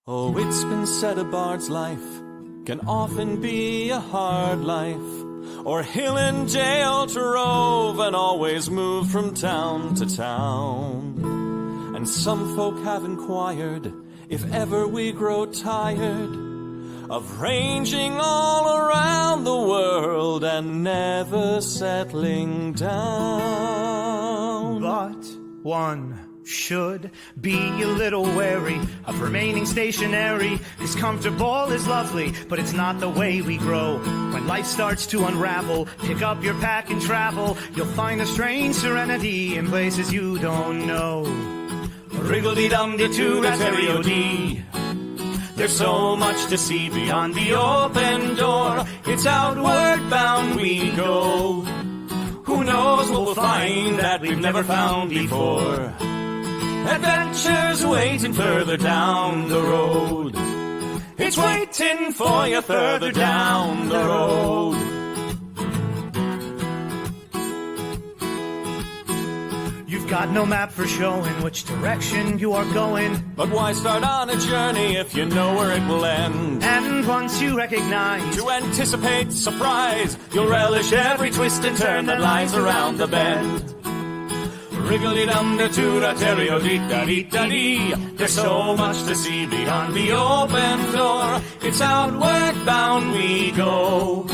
Oh, it's been said a bard's life can often be a hard life, or hill and jail to rove and always move from town to town. And some folk have inquired if ever we grow tired of ranging all around the world and never settling down. But one should be a little wary of remaining stationary. 'Cause comfortable is lovely, but it's not the way we grow. When life starts to unravel, pick up your pack and travel. You'll find a strange serenity in places you don't know. Wriggle-dee-dum-dee-too-da-terry-o-dee. There's so much to see beyond the open door. It's outward bound we go. Who knows what we'll find that we've never found before. Adventures waiting further down the road. It's waiting for you further down the road. You've got no map for showing which direction you are going. But why start on a journey if you know where it will end? And once you recognize, to anticipate surprise, you'll relish every twist and turn that lies around the bend. Wriggle-dee-dum-dee-too-da-terry-o-dee-da-dee-da-dee. There's so much to see beyond the open door. It's outward bound we go.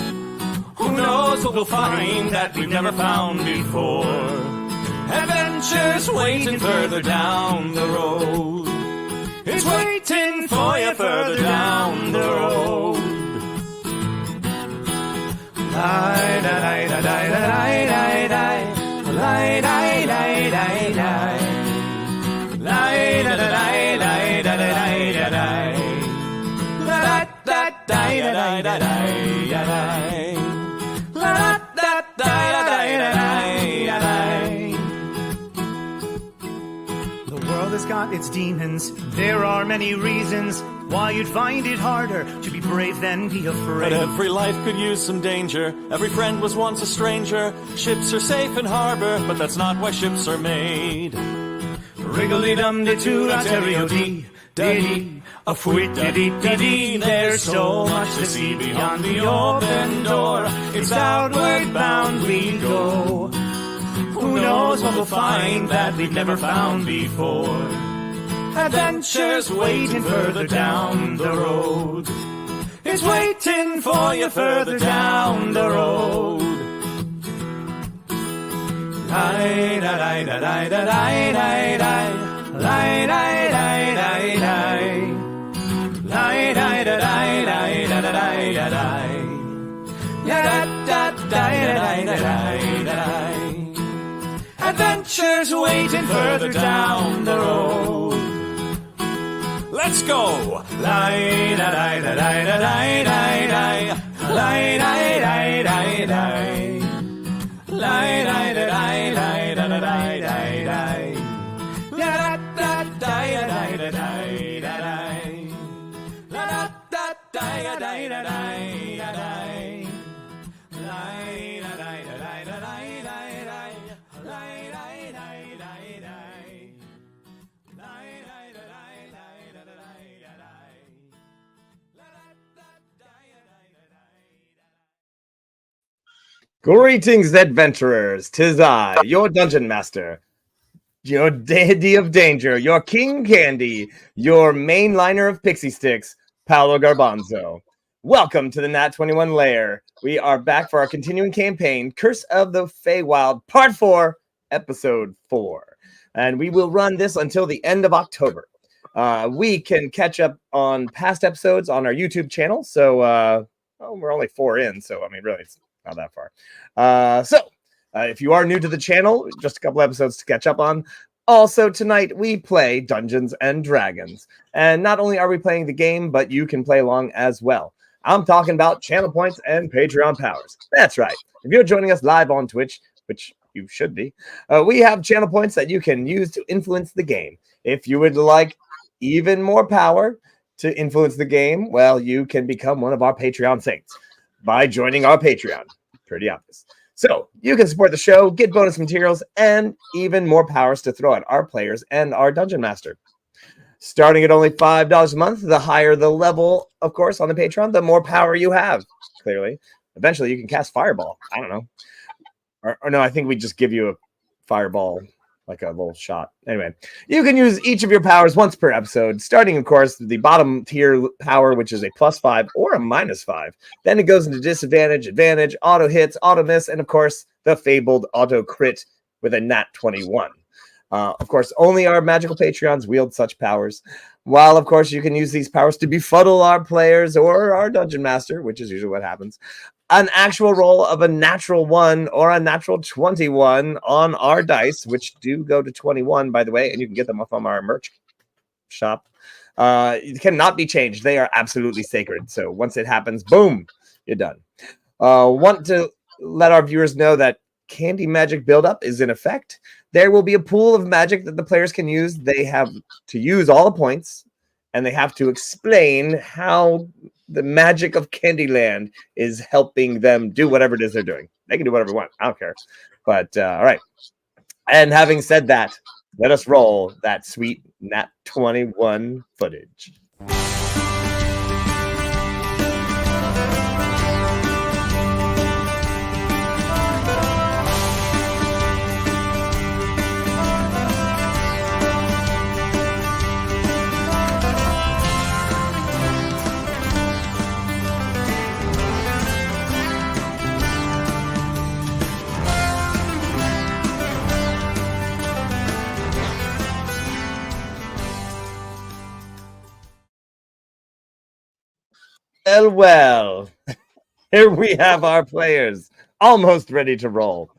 Who knows what we'll find that we've never found before. Adventures waiting further down the road. It's waiting for you further down the road. Lie-da-lie-da-lie-da-lie-da-lie. Lie-da-lie-da-lie-da-lie. Lie-da-da-lie-da-lie-da-lie-da-lie. La-da-da-lie-da-lie-da-lie. La-da-da-lie-da-lie-da-lie. The world has got its demons. There are many reasons why you'd find it harder to be brave than be afraid. But every life could use some danger. Every friend was once a stranger. Ships are safe in harbor, but that's not why ships are made. Wriggle-dee-dum-dee-too-da-terry-o-dee. Dee, a fwit-dee-dee-dee. There's so much to see beyond the open door. It's outward bound we go. Who knows what we'll find that we've never found before. Adventures waiting further down the road. It's waiting for you further down the road. Lie-da-lie-da-lie-da-lie-da-lie. Lie-da-lie-da-lie-da-lie. Lie-da-lie-da-lie-da-lie-da-lie. Ya-da-da-da-da-lie-da-lie-da-lie. Adventures waiting further down the road. Let's go! Lie-da-lie-da-lie-da-lie-da-lie. Lie-da-lie-da-lie-da-lie. Lie-da-lie-da-lie-da-lie-da-lie. La-da-da-da-da-da-da-da-da-da. La-da-da-da-da-da-da-da-da. Greetings, adventurers! 'Tis I, your dungeon master, your deity of danger, your king candy, your mainliner of pixie sticks, Paolo Garbanzo. Welcome to the Nat 21 Lair. We are back for our continuing campaign, Curse of the Feywild, Part 4, Episode 4. And we will run this until the end of October. We can catch up on past episodes on our YouTube channel. So, we're only 4 in, so, I mean, really, it's not that far. If you are new to the channel, just a couple episodes to catch up on. Also, tonight we play Dungeons and Dragons. And not only are we playing the game, but you can play along as well. I'm talking about channel points and Patreon powers. That's right. If you're joining us live on Twitch, which you should be, we have channel points that you can use to influence the game. If you would like even more power to influence the game, well, you can become one of our Patreon saints by joining our Patreon. Pretty obvious. So you can support the show, get bonus materials, and even more powers to throw at our players and our dungeon master. Starting at only $5 a month, the higher the level, of course, on the Patreon, the more power you have, clearly. Eventually, you can cast Fireball. I don't know. Or no, I think we just give you a Fireball, like a little shot. Anyway, you can use each of your powers once per episode, starting, of course, the bottom tier power, which is a +5 or a -5. Then it goes into disadvantage, advantage, auto hits, auto miss, and, of course, the fabled auto crit with a nat 21. Of course, only our magical Patreons wield such powers. While, of course, you can use these powers to befuddle our players or our dungeon master, which is usually what happens. An actual roll of a natural 1 or a natural 21 on our dice, which do go to 21, by the way, and you can get them from our merch shop. It cannot be changed. They are absolutely sacred. So once it happens, boom, you're done. Want to let our viewers know that Candy Magic buildup is in effect. There will be a pool of magic that the players can use. They have to use all the points, and they have to explain how the magic of Candyland is helping them do whatever it is they're doing. They can do whatever they want. I don't care. But all right. And having said that, let us roll that sweet Nat 21 footage. Well, here we have our players almost ready to roll.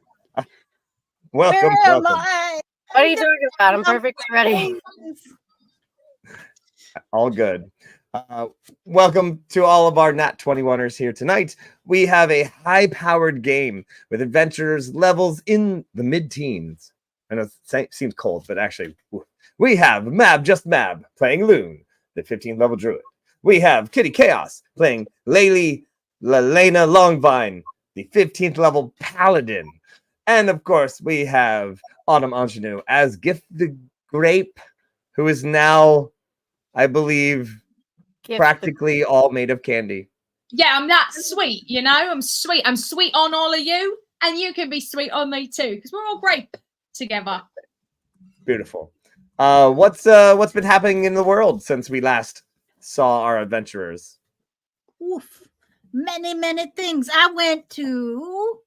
Welcome, welcome. I? What are you talking about? I'm perfectly ready. All good. Welcome to all of our Nat 21ers here tonight. We have a high-powered game with adventurers levels in the mid-teens. I know it seems cold, but actually, we have Just Mab playing Loon, the 15th level druid. We have Kitty Chaos playing Lelena Longvine, the 15th level paladin. And of course, we have Autumn Ingenue as Gift the Grape, who is now, I believe, practically all made of candy. Yeah, I'm that sweet, you know? I'm sweet. I'm sweet on all of you, and you can be sweet on me too, because we're all grape together. Beautiful. What's been happening in the world since we last saw our adventurers? Oof. Many things. I went to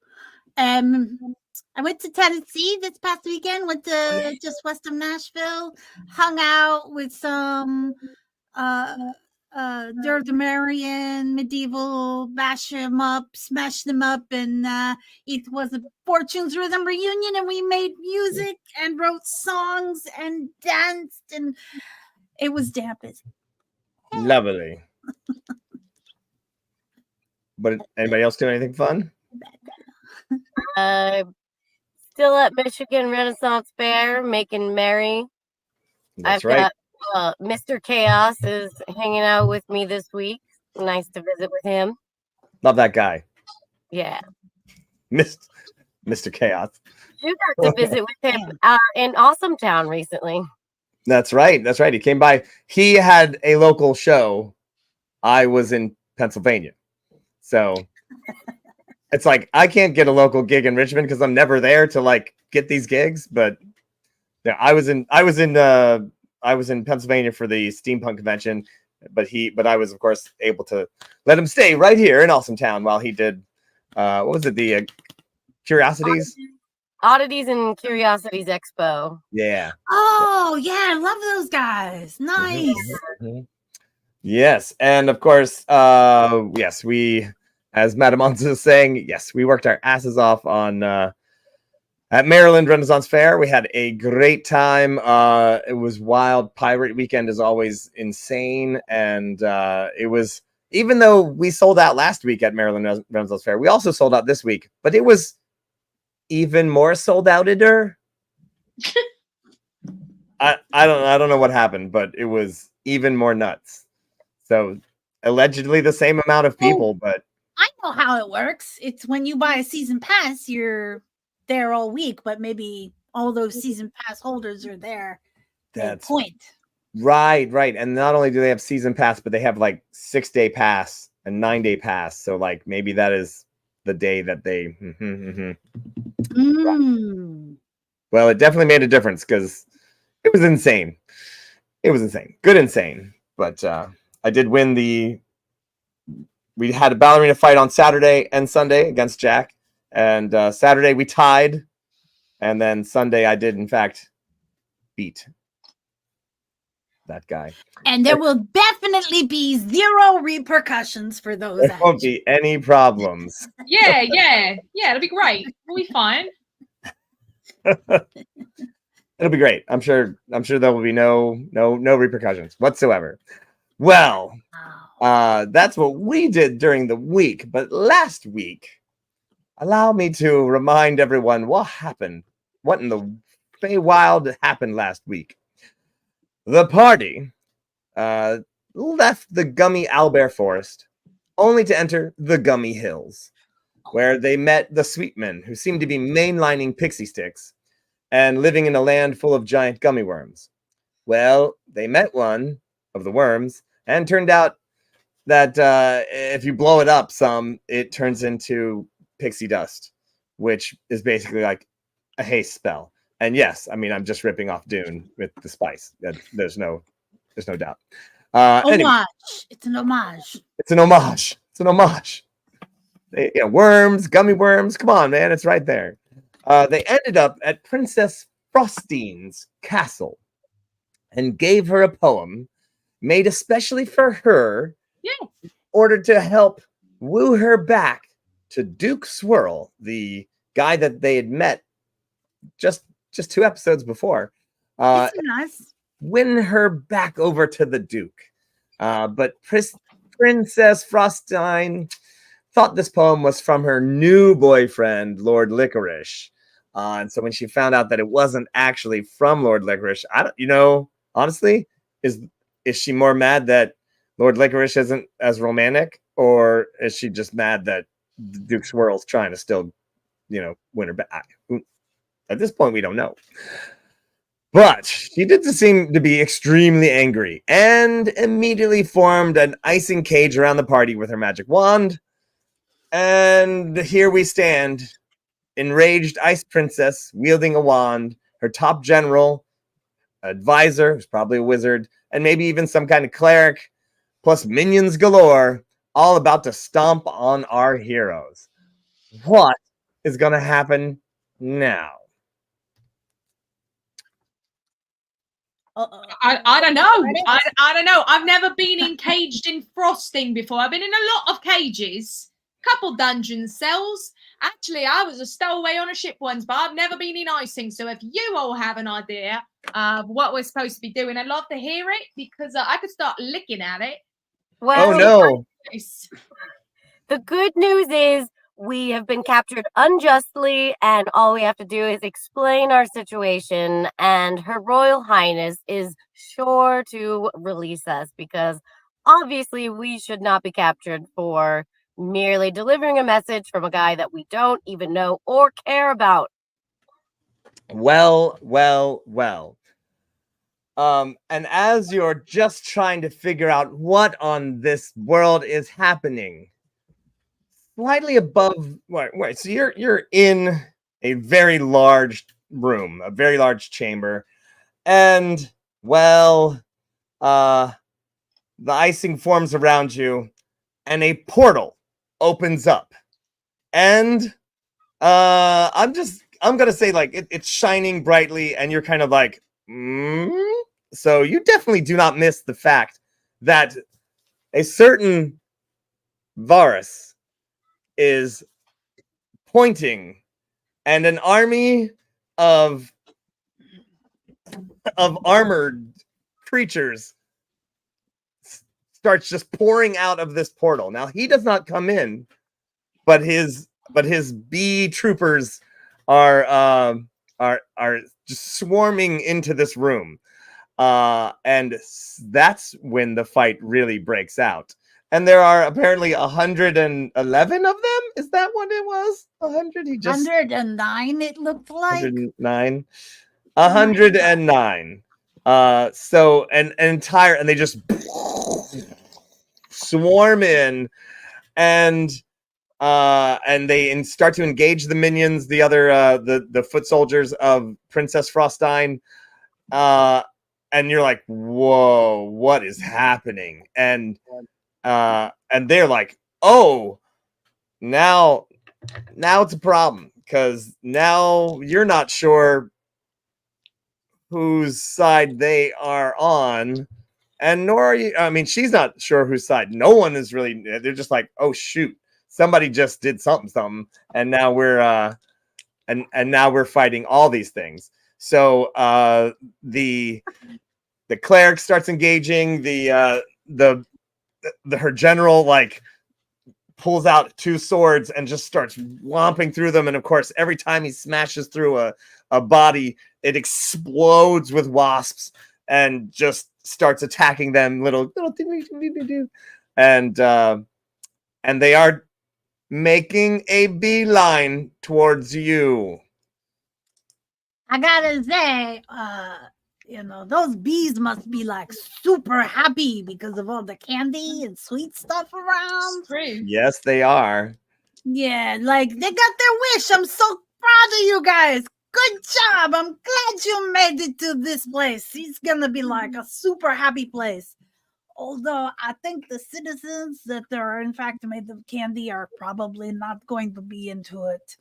Tennessee this past weekend, went to just west of Nashville, hung out with some Marion medieval, smash them up, and it was a Fortunes Rhythm reunion, and we made music and wrote songs and danced, and it was damn busy. Lovely. But anybody else do anything fun? Still at Michigan Renaissance Fair, making merry. That's right. Got Mr. Chaos is hanging out with me this week. Nice to visit with him. Love that guy. Yeah. Mr. Chaos. You got to visit with him in Awesome Town recently. That's right. That's right. He came by. He had a local show. I was in Pennsylvania. So it's like I can't get a local gig in Richmond because I'm never there to like get these gigs. But yeah, I was in Pennsylvania for the steampunk convention, but I was of course able to let him stay right here in Awesome Town while he did what was it, the Curiosities? Oddities and Curiosities Expo. Yeah. Oh yeah, I love those guys. Nice. Mm-hmm. Yes, and of course, yes, we, as Madame Onza is saying, yes, we worked our asses off on at Maryland Renaissance Fair. We had a great time. It was wild. Pirate Weekend is always insane, and it was, even though we sold out last week at Maryland Renaissance Fair, we also sold out this week, but it was even more sold out-eder. I don't know what happened, but it was even more nuts. So allegedly the same amount of people, but I know how it works. It's when you buy a season pass, you're there all week, but maybe all those season pass holders are there. that's point. Right. And not only do they have season pass, but they have like 6-day pass and 9-day pass. So like maybe that is the day that they. Well, it definitely made a difference because it was insane. It was insane. Good insane. But I did win the. We had a ballerina fight on Saturday and Sunday against Jack. And Saturday we tied. And then Sunday I did, in fact, beat that guy. And there will definitely be zero repercussions for those. There won't be any problems. Yeah, it'll be great. We'll be fine. It'll be great. I'm sure there will be no repercussions whatsoever. Well, that's what we did during the week. But last week, allow me to remind everyone what happened. What in the Feywild happened last week? The party left the gummy owlbear forest only to enter the gummy hills, where they met the sweetmen, who seemed to be mainlining pixie sticks and living in a land full of giant gummy worms. Well, they met one of the worms, and turned out that if you blow it up some, it turns into pixie dust, which is basically like a haste spell. And yes, I mean, I'm just ripping off Dune with the spice. There's no doubt. Anyway, It's an homage. it's an homage. It's an homage. Worms, gummy worms. Come on, man. It's right there. They ended up at Princess Frostine's castle and gave her a poem made especially for her, in order to help woo her back to Duke Swirl, the guy that they had met just 2 episodes before. Nice. Win her back over to the Duke. But Princess Frostine thought this poem was from her new boyfriend, Lord Licorice. And so when she found out that it wasn't actually from Lord Licorice, honestly, is she more mad that Lord Licorice isn't as romantic, or is she just mad that the Duke Swirl's trying to still, win her back? At this point, we don't know. But she did seem to be extremely angry and immediately formed an icing cage around the party with her magic wand. And here we stand, enraged Ice Princess wielding a wand, her top general, advisor, who's probably a wizard, and maybe even some kind of cleric, plus minions galore, all about to stomp on our heroes. What is going to happen now? I don't know. I don't know. I've never been encaged in frosting before. I've been in a lot of cages, couple dungeon cells. Actually, I was a stowaway on a ship once, but I've never been in icing. So if you all have an idea of what we're supposed to be doing, I'd love to hear it, because I could start licking at it. Well, Oh no. the good news is we have been captured unjustly, and all we have to do is explain our situation, and Her Royal Highness is sure to release us, because obviously we should not be captured for merely delivering a message from a guy that we don't even know or care about. Well. And as you're just trying to figure out what on this world is happening, slightly above, right, so you're in a very large room, a very large chamber, and the icing forms around you, and a portal opens up, and I'm gonna say, like, it's shining brightly, and you're kind of like, So you definitely do not miss the fact that a certain Varus is pointing, and an army of armored creatures starts just pouring out of this portal. Now he does not come in, but his bee troopers are just swarming into this room, and that's when the fight really breaks out. And there are apparently 111 of them. Is that what it was? 100? 109, it looked like. 109. 109. So an entire, and they just swarm in, and they start to engage the minions, the other the foot soldiers of Princess Frostine. And you're like, whoa, what is happening? And they're like, oh, now it's a problem, because now you're not sure whose side they are on, and nor are you. I mean, she's not sure whose side. No one is really. They're just like, oh shoot, somebody just did something, and now we're and now we're fighting all these things. So the cleric starts engaging her general, like, pulls out 2 swords and just starts whomping through them. And of course, every time he smashes through a body, it explodes with wasps and just starts attacking them, little and they are making a beeline towards you. I gotta say, those bees must be like super happy because of all the candy and sweet stuff around. It's true. Yes, they are. Yeah, like they got their wish. I'm so proud of you guys. Good job. I'm glad you made it to this place. It's gonna be like a super happy place. Although I think the citizens that are in fact made of candy are probably not going to be into it.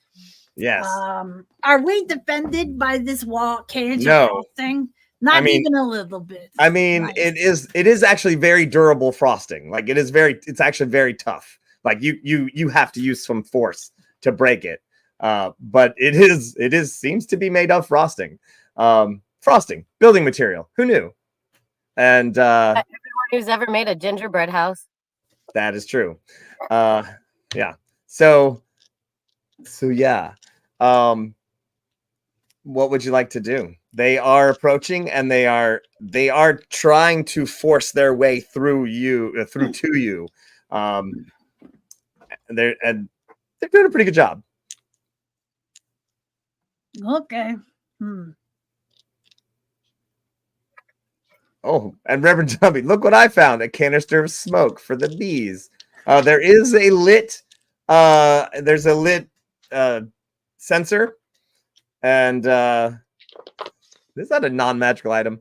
Yes. Are we defended by this wall cage? No. Thing? Not I mean, even a little bit. I mean, Nice. it is actually very durable frosting. Like, it's actually very tough. Like, you have to use some force to break it. But it seems to be made of frosting. Frosting, building material. Who knew? And Everyone who's ever made a gingerbread house. that is true. Yeah. So yeah. What would you like to do? They are approaching, and they are trying to force their way through to you. They're doing a pretty good job. Okay. Oh, and Reverend Tubby, look what I found: a canister of smoke for the bees. There is a lit. There's a lit sensor, and it's not a non-magical item.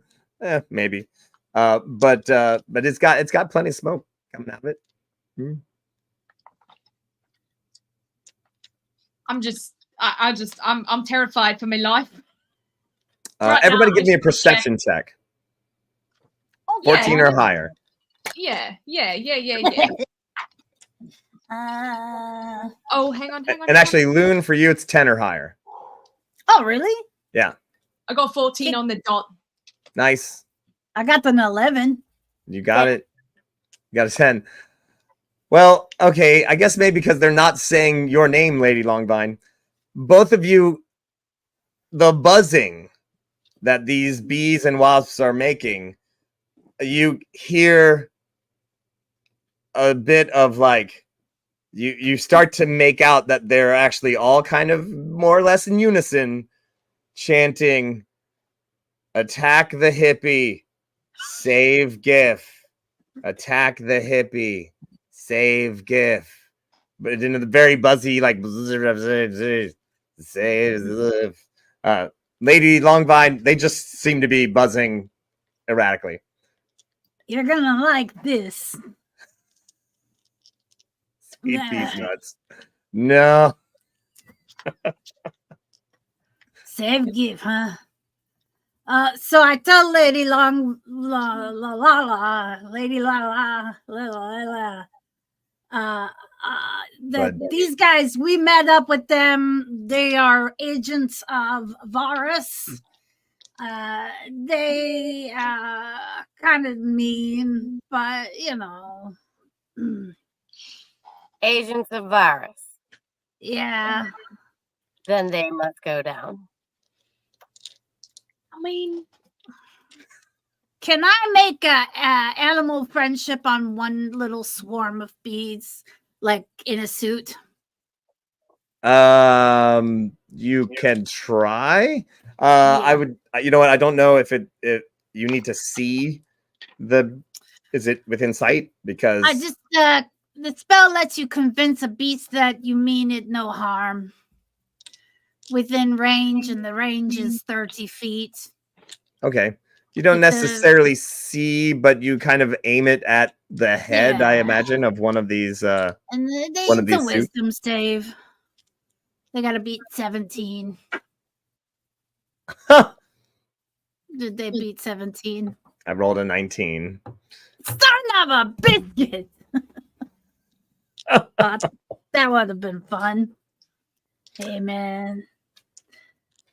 Maybe, but it's got plenty of smoke coming out of it. I'm terrified for my life. Everybody, give me a perception check. Okay. 14 or higher. Yeah. Uh, Oh, hang on. And actually, Loon, for you, it's 10 or higher. oh, really? Yeah. I got 14 on the dot. Nice. I got an 11. You got it. You got a 10. Well, okay. I guess maybe because they're not saying your name, Lady Longvine. Both of you, the buzzing that these bees and wasps are making, you hear a bit of, like, you start to make out that they're actually all kind of more or less in unison chanting, "Attack the hippie, save GIF. Attack the hippie, save GIF." But in a very buzzy, like, save Lady Longvine, they just seem to be buzzing erratically. You're gonna like this. Eat these nuts. No. Save give, huh? So I tell Lady Lady that these guys, we met up with them. They are agents of Varus. They kind of mean, but Agents of Varus. yeah. Then they must go down. I mean, Can I make a animal friendship on one little swarm of bees, like in a suit? You can try. I would. You know what? I don't know if you need to see the. Is it within sight? Because I just the spell lets you convince a beast that you mean it no harm. Within range, and the range is 30 feet. okay, you don't necessarily see, but you kind of aim it at the head. I imagine of one of these. And one of it's a these suits. wisdom save. They got to beat 17. Did they beat 17? I rolled a 19. Son of a biscuit! That would have been fun. Hey, man.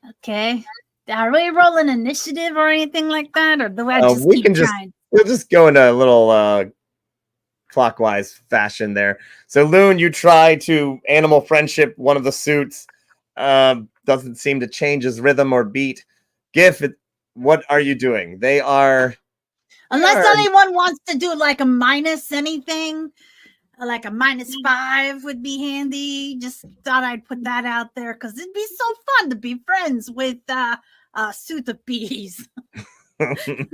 Okay. Are we rolling initiative or anything like that? Or do I just We keep can trying? we'll just go in a little clockwise fashion there. So, Loon, you try to animal friendship one of the suits. Doesn't seem to change his rhythm or beat. Gif, what are you doing? They are... Unless anyone wants to do like a minus anything, like a -5 would be handy. Just thought I'd put that out there because it'd be so fun to be friends with a suit of bees. Wait,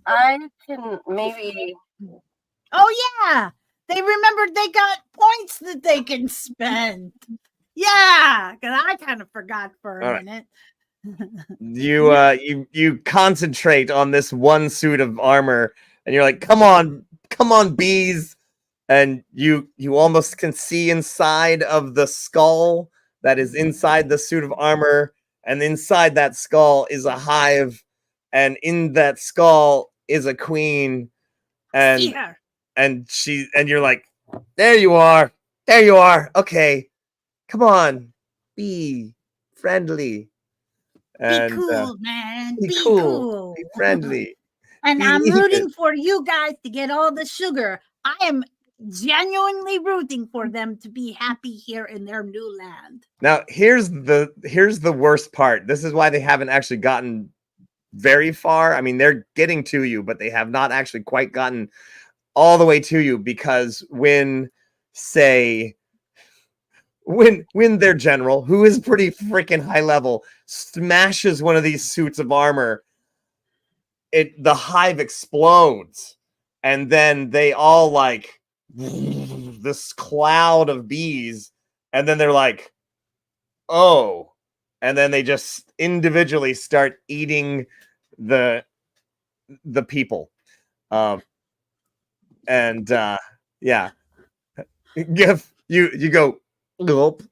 I can maybe. Oh yeah, they remembered they got points that they can spend. Yeah, because I kind of forgot for a minute. You concentrate on this one suit of armor, and you're like, come on, bees. And you almost can see inside of the skull that is inside the suit of armor, and inside that skull is a hive, and in that skull is a queen, and you're like, there you are, okay, come on, be friendly. And, be cool, man. Be cool. Be friendly. And I'm rooting for you guys to get all the sugar. I am genuinely rooting for them to be happy here in their new land. Now, here's the worst part. This is why they haven't actually gotten very far. I mean, they're getting to you, but they have not actually quite gotten all the way to you, because when their general, who is pretty freaking high level, smashes one of these suits of armor, the hive explodes, and then they all like this cloud of bees, and then they're like, oh, and then they just individually start eating the people. Yeah, Gif, you go. Nope.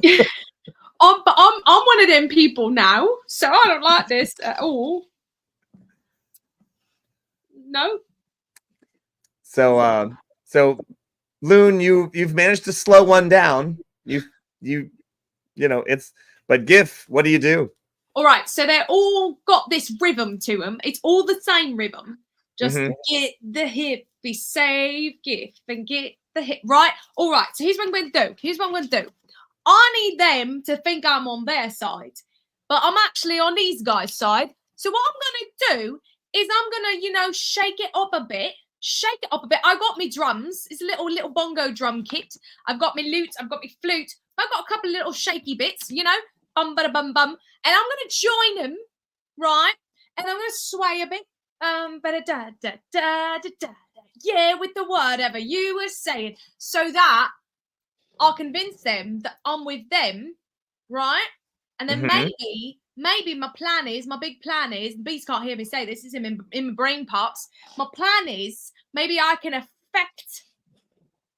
But I'm one of them people now, so I don't like this at all. No. So Loon, you've managed to slow one down. You know it's. But Gif, what do you do? All right, so they're all got this rhythm to them. It's all the same rhythm. Just get the hip, be safe, Gif, and get the hip. Right? All right, so here's what I'm going to do. I need them to think I'm on their side, but I'm actually on these guys' side. So what I'm going to do is I'm going to, shake it up a bit. I got me drums. It's a little bongo drum kit. I've got me lute. I've got me flute. I've got a couple of little shaky bits, bum, bada, bum, bum. And I'm going to join them, right? And I'm going to sway a bit. Bada, da, da, da, da, da. Yeah, with the whatever you were saying. So that I'll convince them that I'm with them, right? And then maybe my big plan is, bees can't hear me say this, is in my brain parts. My plan is maybe I can affect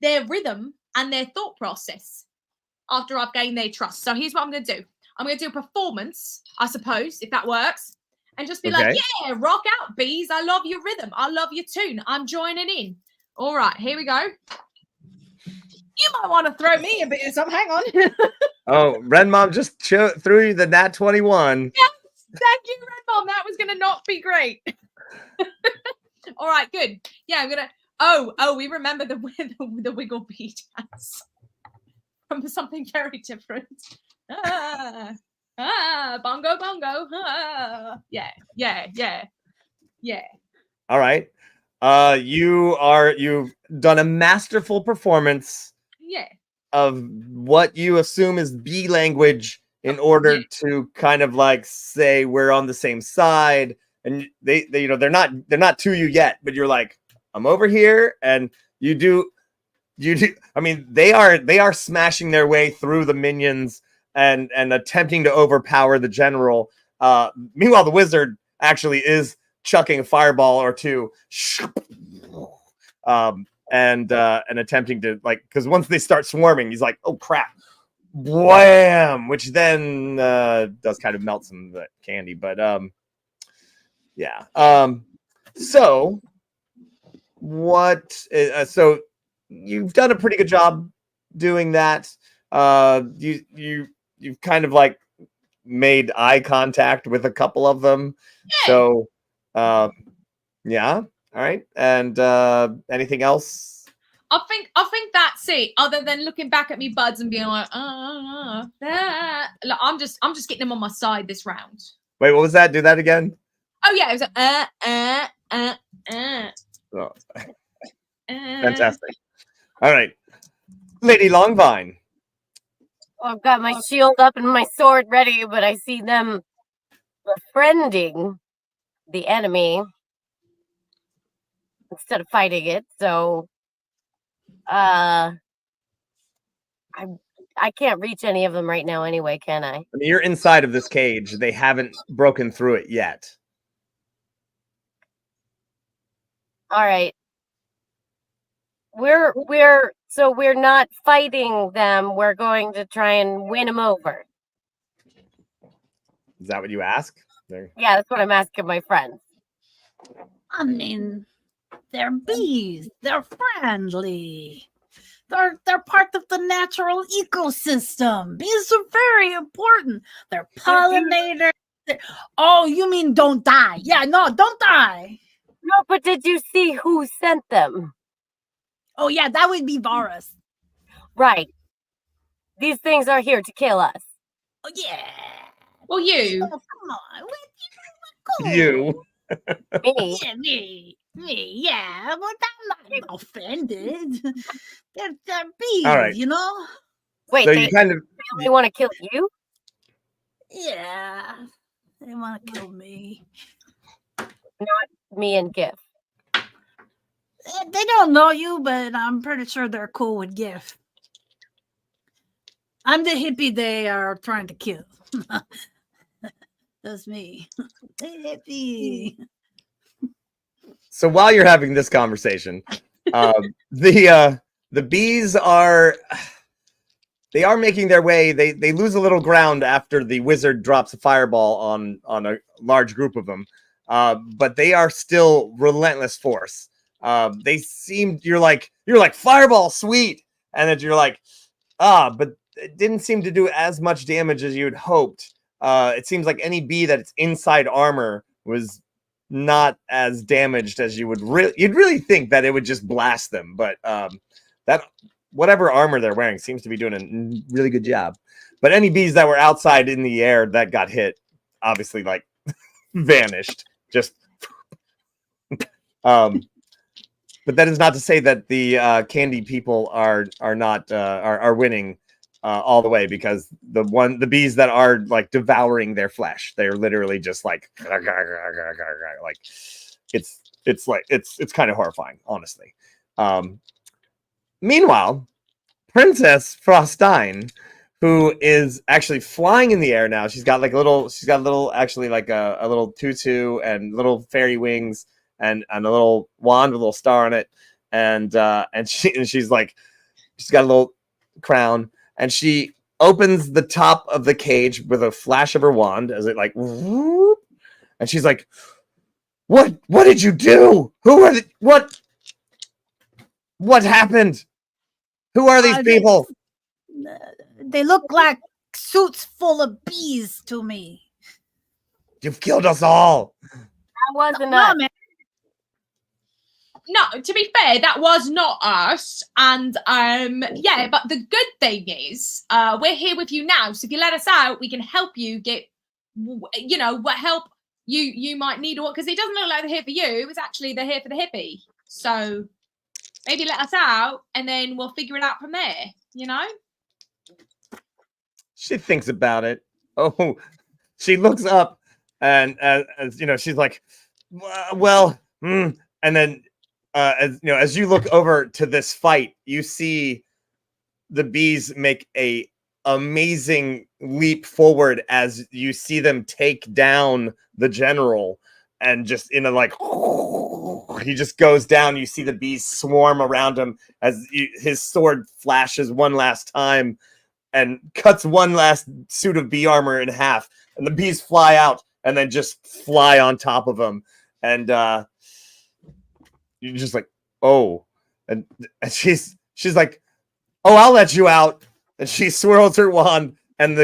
their rhythm and their thought process after I've gained their trust. So here's what I'm going to do. I'm going to do a performance, I suppose, if that works. And just be like, yeah, rock out, bees. I love your rhythm. I love your tune. I'm joining in. All right, here we go. You might want to throw me a bit of something. Hang on. Oh, Red Mom just threw you the nat 21. Yes, thank you, Red Mom. That was going to not be great. All right, good. Yeah, I'm going to... Oh, we remember the wiggle bee dance from something very different. Bongo. Yeah. All right. You've done a masterful performance. Yeah. Of what you assume is bee language in order to kind of like say we're on the same side. And they you know, they're not to you yet, but you're like, I'm over here, and you do. I mean, they are smashing their way through the minions and attempting to overpower the general. Meanwhile, the wizard actually is chucking a fireball or two, and attempting to, like, because once they start swarming, he's like, oh crap, wham, which then does kind of melt some of the candy. But yeah. So what? So you've done a pretty good job doing that. You've kind of like made eye contact with a couple of them. Yay. So yeah. All right. And anything else? I think that's it. Other than looking back at me buds and being like, like, I'm just getting them on my side this round. Wait, what was that? Do that again. Oh yeah, it was Oh, fantastic. All right, Lady Longvine. Well, I've got my shield up and my sword ready, but I see them befriending the enemy instead of fighting it. So, I can't reach any of them right now anyway, can I? I mean, you're inside of this cage. They haven't broken through it yet. All right. We're not fighting them. We're going to try and win them over. Is that what you ask? Yeah, that's what I'm asking my friends. I mean, they're bees. They're friendly. They're part of the natural ecosystem. Bees are very important. They're pollinators. Oh, you mean don't die? Yeah, no, don't die. No, but did you see who sent them? Oh yeah, that would be Varus. Right. These things are here to kill us. Oh yeah. Well, you. Oh, come on. Cool. You. Me. Yeah, me. Yeah, but I'm not offended. They're bees, All right. you know? Wait, So they you kind of only want to kill you? Yeah. They want to kill me. Me and Gif. They don't know you, but I'm pretty sure they're cool with GIF. I'm the hippie they are trying to kill. That's me. The hippie. So while you're having this conversation, the bees are making their way. They lose a little ground after the wizard drops a fireball on a large group of them, but they are still relentless force. They seem you're like fireball, sweet, and then you're like, but it didn't seem to do as much damage as you'd hoped. It seems like any bee that's inside armor was not as damaged as you'd really think that it would just blast them, but that whatever armor they're wearing seems to be doing a really good job. But any bees that were outside in the air that got hit obviously like vanished, just but that is not to say that the candy people are not are winning all the way, because the bees that are like devouring their flesh, they're literally just like it's kind of horrifying, honestly. Meanwhile, Princess Frostine, who is actually flying in the air now, she's got a little tutu and little fairy wings and a little wand with a little star on it, and she's got a little crown, and she opens the top of the cage with a flash of her wand as it like whoop, and she's like, what did you do? Who are what happened? Who are these people? They look like suits full of bees to me. You've killed us all. That wasn't No, us. man. No, to be fair, that was not us. And yeah, but the good thing is, we're here with you now. So if you let us out, we can help you get, what help you might need, or because it doesn't look like they're here for you. It's actually they're here for the hippie. So maybe let us out, and then we'll figure it out from there. She thinks about it. Oh, she looks up and as you know, she's like, well, and then as you know, as you look over to this fight, you see the bees make a amazing leap forward as you see them take down the general, and just in a like he just goes down. You see the bees swarm around him as his sword flashes one last time and cuts one last suit of bee armor in half, and the bees fly out and then just fly on top of him, and you're just like, oh, and she's like, oh, I'll let you out. And she swirls her wand, and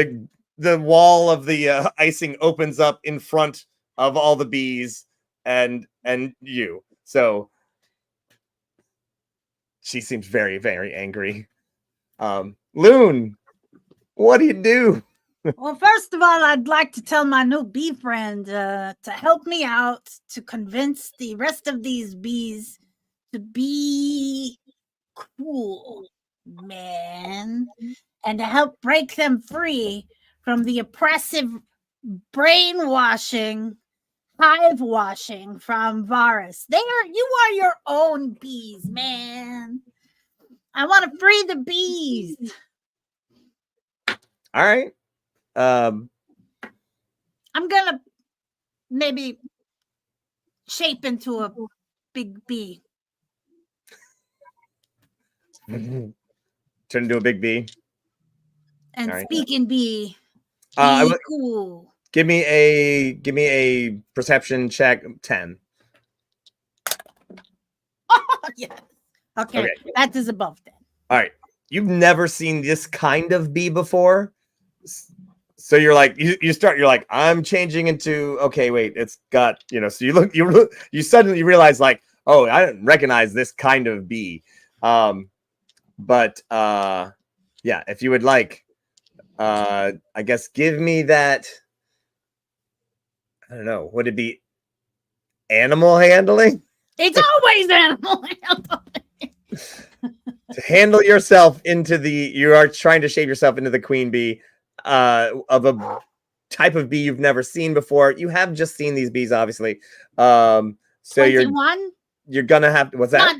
the wall of the icing opens up in front of all the bees and you. So she seems very, very angry. Loon, what do you do? Well, first of all, I'd like to tell my new bee friend to help me out to convince the rest of these bees to be cool, man, and to help break them free from the oppressive brainwashing, hive washing from Varus. You are your own bees, man. I want to free the bees. All right. I'm gonna maybe shape into a big bee. Turn into a big bee. And All right. speaking bee, cool. Give me a perception check 10. Oh, yes. Okay, that is above 10. All right. You've never seen this kind of bee before. So you're like, you're like, I'm changing into, okay, wait, it's got, so you suddenly realize like, oh, I didn't recognize this kind of bee. But yeah, if you would like, I guess give me that, I don't know, would it be animal handling? It's always animal handling. To handle yourself you are trying to shape yourself into the queen bee of a type of bee you've never seen before. You have just seen these bees, obviously. So 21? you're gonna have to, what's that?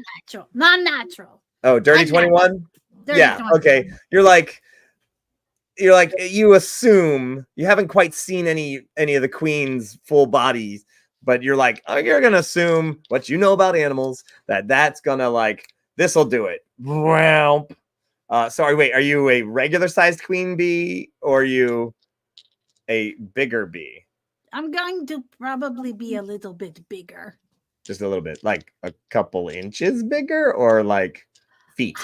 Non-natural. Oh, dirty 21? Yeah, 21. okay. You're like, you assume you haven't quite seen any of the queen's full bodies, but you're like, oh, you're gonna assume what you know about animals, that's gonna like, this'll do it. Sorry, wait, are you a regular sized queen bee or are you a bigger bee? I'm going to probably be a little bit bigger. Just a little bit, like a couple inches bigger or like feet?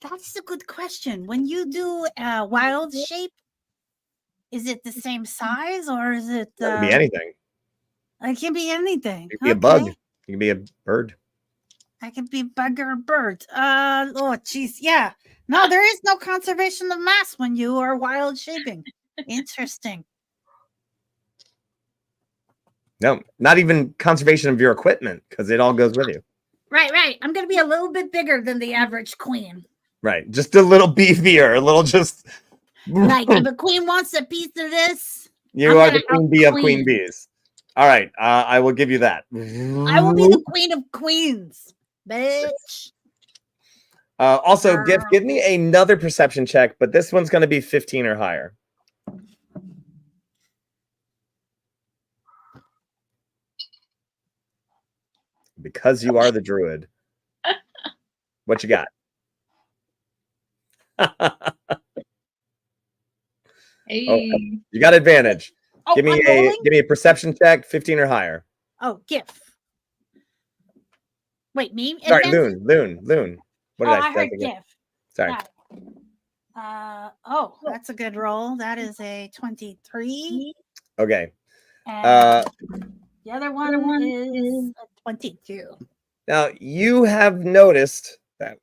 That's a good question. When you do a wild shape, is it the same size or is it? It can be anything. It can be anything. It can be a bug. It can be a bird. I can be bug or bird. Oh, jeez. Yeah. No, there is no conservation of mass when you are wild shaping. Interesting. No, not even conservation of your equipment because it all goes with you. Right. I'm going to be a little bit bigger than the average queen. Right. Just a little beefier, a little just. Like if a queen wants a piece of this, you are the queen bee of queen bees. All right. I will give you that. I will be the queen of queens, bitch. Also, give me another perception check, but this one's going to be 15 or higher. Because you are the druid. What you got? Hey. You got advantage. Oh, give me a perception check, 15 or higher. Oh, GIF. Wait, me? Sorry, Loon. What did I heard GIF. Sorry. That's a good roll. That is a 23. Okay. And the other one is a 22. Now, you have noticed that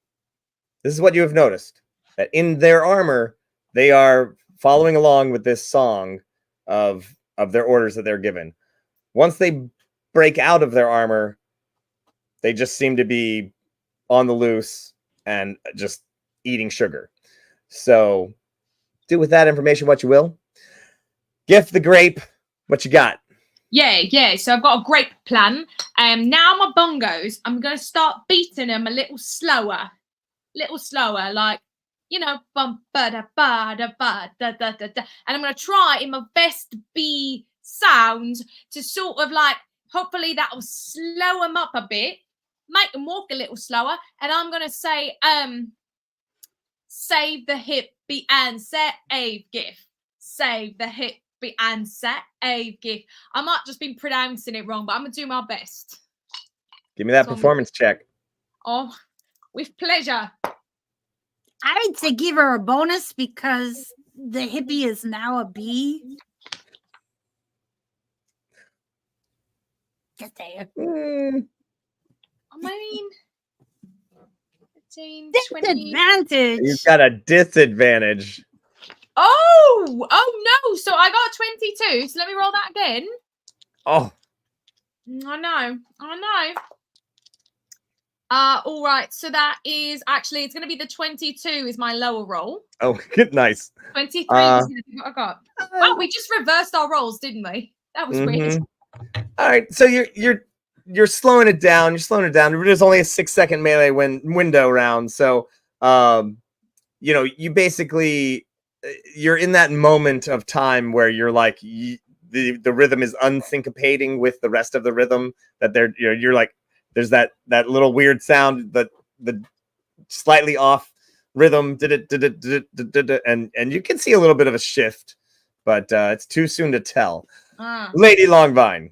this is what you have noticed, that in their armor, they are following along with this song of their orders that they're given. Once they break out of their armor, they just seem to be on the loose and just eating sugar. So do with that information what you will. Gift the grape. What you got? Yeah. So I've got a great plan. Now my bongos, I'm gonna start beating them a little slower, like bum ba da ba da ba da da da da. And I'm gonna try in my best bee sounds to sort of like, hopefully that will slow them up a bit, make them walk a little slower. And I'm gonna say, save the hippie and save gift. Save the hippie and save gift. I might just be pronouncing it wrong, but I'm gonna do my best. Give me that performance check. Oh, with pleasure. I would say give her a bonus because the hippie is now a bee. Just saying. I mean, 15, 20. Disadvantage. You've got a disadvantage. Oh no! So I got 22. So let me roll that again. Oh, I know. All right. So that is actually, it's going to be the 22 is my lower roll. oh, good, nice. 23 is what I got. Well, we just reversed our rolls, didn't we? That was weird. All right, so you're slowing it down. You're slowing it down. There's only a 6-second melee window round, so you basically you're in that moment of time where you're like the rhythm is unsyncopating with the rest of the rhythm. That you're like there's that little weird sound, the slightly off rhythm, and you can see a little bit of a shift, but it's too soon to tell. Lady Longvine,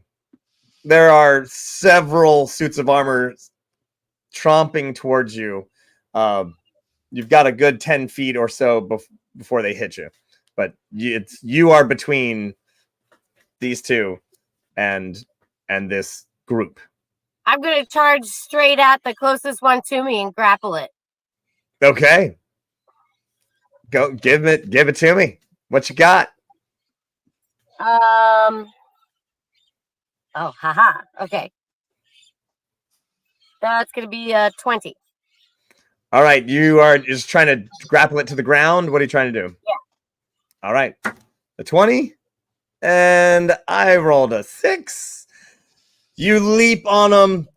there are several suits of armor tromping towards you. You've got a good 10 feet or so before they hit you, but you are between these two and this group. I'm going to charge straight at the closest one to me and grapple it. Okay. Go give it to me. What you got? Oh, haha. Okay. That's going to be 20. All right. You are just trying to grapple it to the ground. What are you trying to do? Yeah. All right. A 20. And I rolled a 6. You leap on him.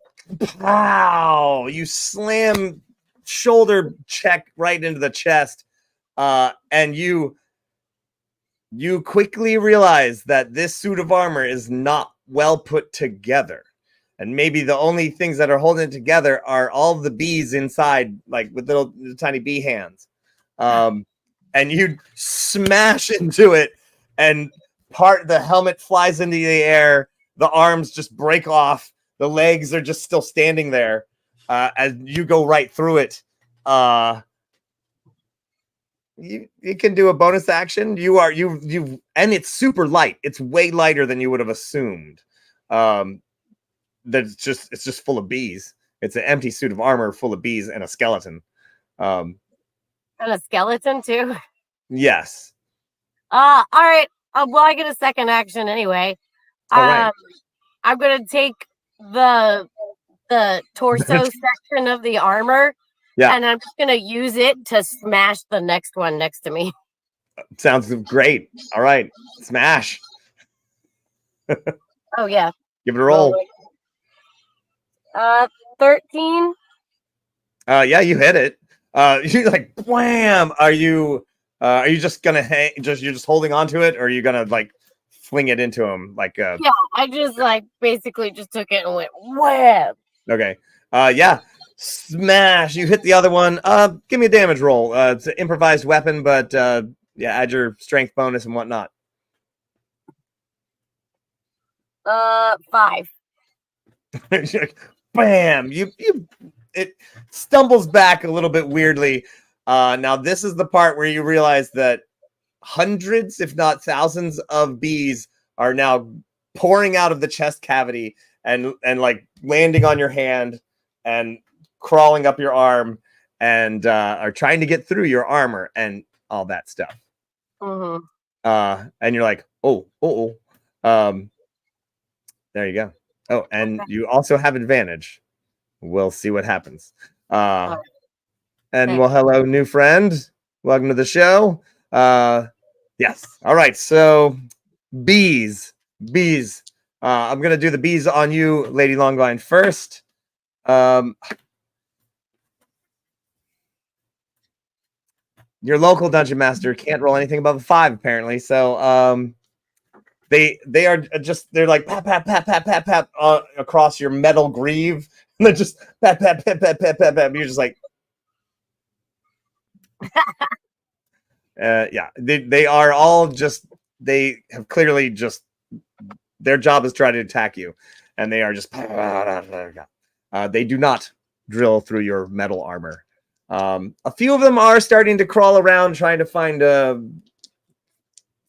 Wow. You slam shoulder check right into the chest. And you quickly realize that this suit of armor is not well put together. And maybe the only things that are holding it together are all the bees inside, like with little tiny bee hands. And you smash into it, and the helmet flies into the air. The arms just break off. The legs are just still standing there as you go right through it. You can do a bonus action. You and it's super light. It's way lighter than you would have assumed. It's just full of bees. It's an empty suit of armor full of bees and a skeleton. And a skeleton too? Yes. All right. Well, I get a second action anyway. All right. I'm gonna take the torso section of the armor. Yeah. And I'm just gonna use it to smash the next one next to me. Sounds great. All right. Smash. Oh yeah. Give it a roll. 13. Yeah, you hit it. You're like, wham! Are you just gonna hang? You're just holding on to it, or are you gonna like fling it into him? Like, yeah, I just basically just took it and went wham. Okay. Yeah. Smash! You hit the other one. Give me a damage roll. It's an improvised weapon, but yeah, add your strength bonus and whatnot. 5. Bam! It stumbles back a little bit weirdly. Now this is the part where you realize that hundreds, if not thousands, of bees are now pouring out of the chest cavity and like landing on your hand and crawling up your arm and are trying to get through your armor and all that stuff. Mm-hmm. And you're like, there you go. Oh, and you also have advantage. We'll see what happens. And well, hello, new friend. Welcome to the show. Yes. All right. So bees. Bees. I'm gonna do the bees on you, Lady Longvine, first. Your local dungeon master can't roll anything above a 5, apparently. So they are just they're like pat pat pat pat pat pat across your metal greave, and they're just pat pat pat pat pat pat pat. You're just like, yeah. They are all just they have clearly just their job is trying to attack you, and they are just they do not drill through your metal armor. A few of them are starting to crawl around trying to find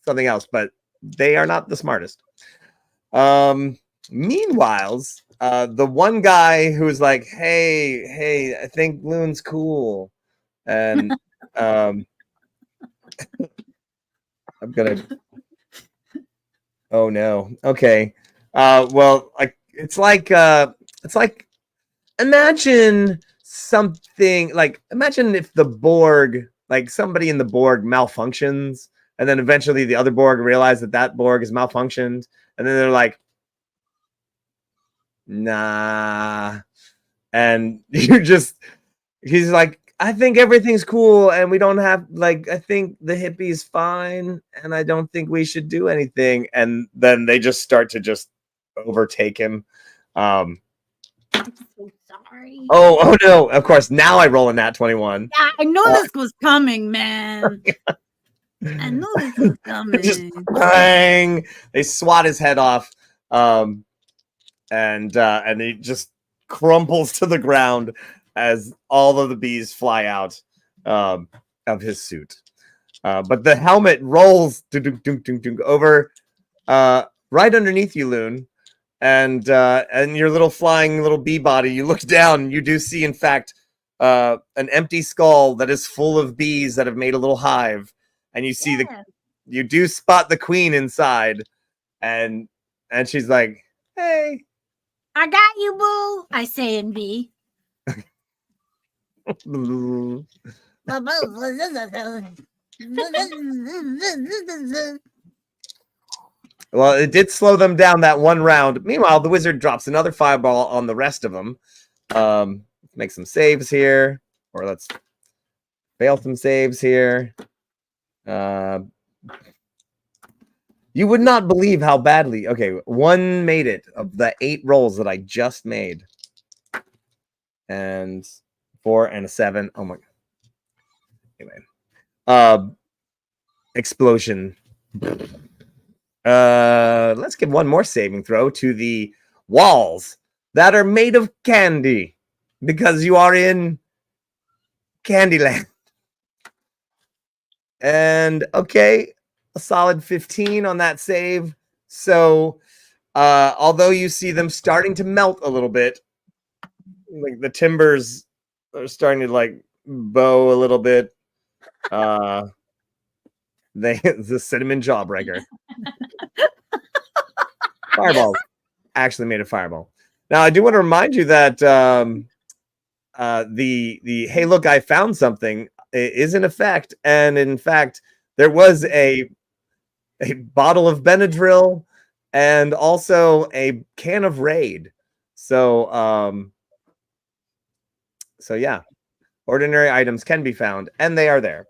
something else, but they are not the smartest. Meanwhile, the one guy who's like, hey, I think Loon's cool. And I'm gonna oh no. Okay. Well, it's like imagine something like imagine if the Borg, like somebody in the Borg malfunctions, and then eventually the other Borg realize that Borg is malfunctioned, and then they're like, nah. And he's like, I think everything's cool, and we don't have I think the hippie's fine, and I don't think we should do anything. And then they just start to just overtake him. I'm so sorry. Oh no! Of course, now I roll a nat 21. Yeah, I know this was coming, man. I know this was coming. Just bang! They swat his head off, and he just crumples to the ground as all of the bees fly out of his suit. But the helmet rolls over right underneath you, Loon, and your little flying little bee body. You look down, and you do see, in fact, an empty skull that is full of bees that have made a little hive, and you see you do spot the queen inside, and she's like, "Hey, I got you, boo," I say in bee. Well, it did slow them down that one round. Meanwhile, the wizard drops another fireball on the rest of them. Make some saves here, or let's fail some saves here. You would not believe how badly. Okay, one made it of the 8 rolls that I just made, and 4 and a 7. Oh my god. Anyway, explosion. Let's give one more saving throw to the walls that are made of candy, because you are in Candyland. And okay, a solid 15 on that save. So although you see them starting to melt a little bit, like the timbers are starting to bow a little bit. The cinnamon jawbreaker. Fireball. Actually made a fireball. Now I do want to remind you that the hey look, I found something is in effect, and in fact there was a bottle of Benadryl and also a can of Raid. So yeah, ordinary items can be found, and they are there.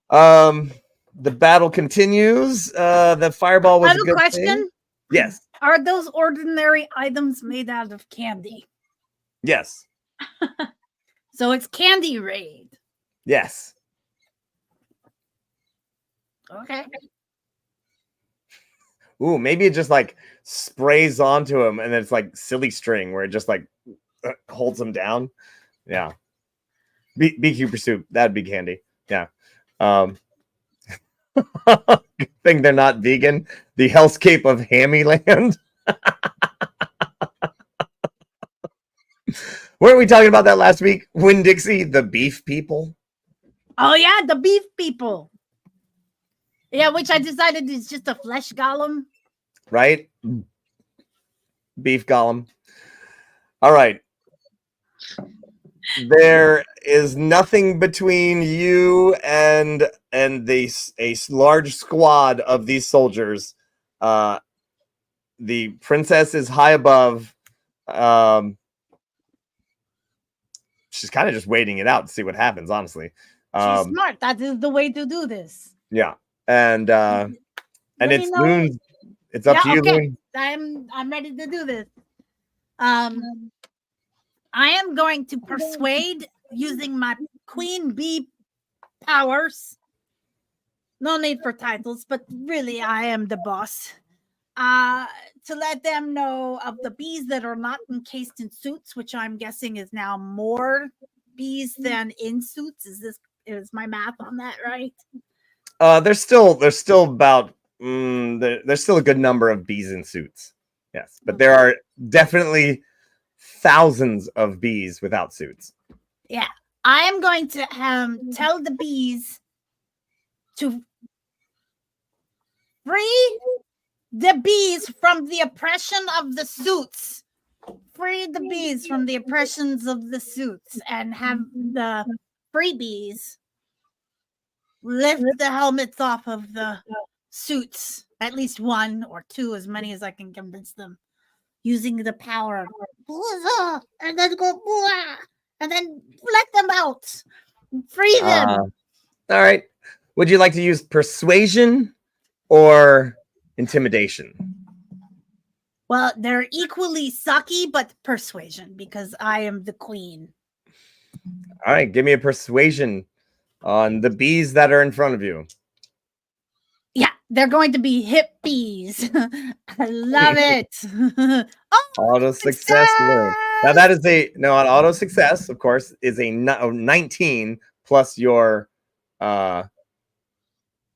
The battle continues. The fireball was I have a good question. thing. Yes. Are those ordinary items made out of candy? Yes. So it's Candy Raid. Yes. Okay. Ooh, maybe it just sprays onto him, and then it's like silly string where it just holds him down. Yeah. Beekeeper soup. That'd be candy. Yeah. Good thing they're not vegan. The hellscape of Hammyland. Weren't we talking about that last week? Winn-Dixie, the beef people. Oh yeah, the beef people. Yeah, which I decided is just a flesh golem. Right? Beef golem. All right. there is nothing between you and a large squad of these soldiers. The princess is high above. She's kind of just waiting it out to see what happens, honestly. She's smart. That is the way to do this. Yeah, and it's Loon. It's up to you, okay. Loon. I'm ready to do this. I am going to persuade using my queen bee powers. No need for titles, but really I am the boss. To let them know of the bees that are not encased in suits, which I'm guessing is now more bees than in suits. Is my math on that right? There's still about there's still a good number of bees in suits. Yes, but there are definitely thousands of bees without suits. Yeah, I am going to tell the bees to free the bees from the oppression of the suits. Free the bees from the oppressions of the suits and have the freebies lift the helmets off of the suits. At least one or two, as many as I can convince them, using the power. And then go, and then let them out. Free them. All right. Would you like to use persuasion or intimidation? Well, they're equally sucky, but persuasion, because I am the queen. All right, give me a persuasion on the bees that are in front of you. Yeah, they're going to be hip bees. I love it. Auto success. Now that is an auto success, of course, is a 19 plus your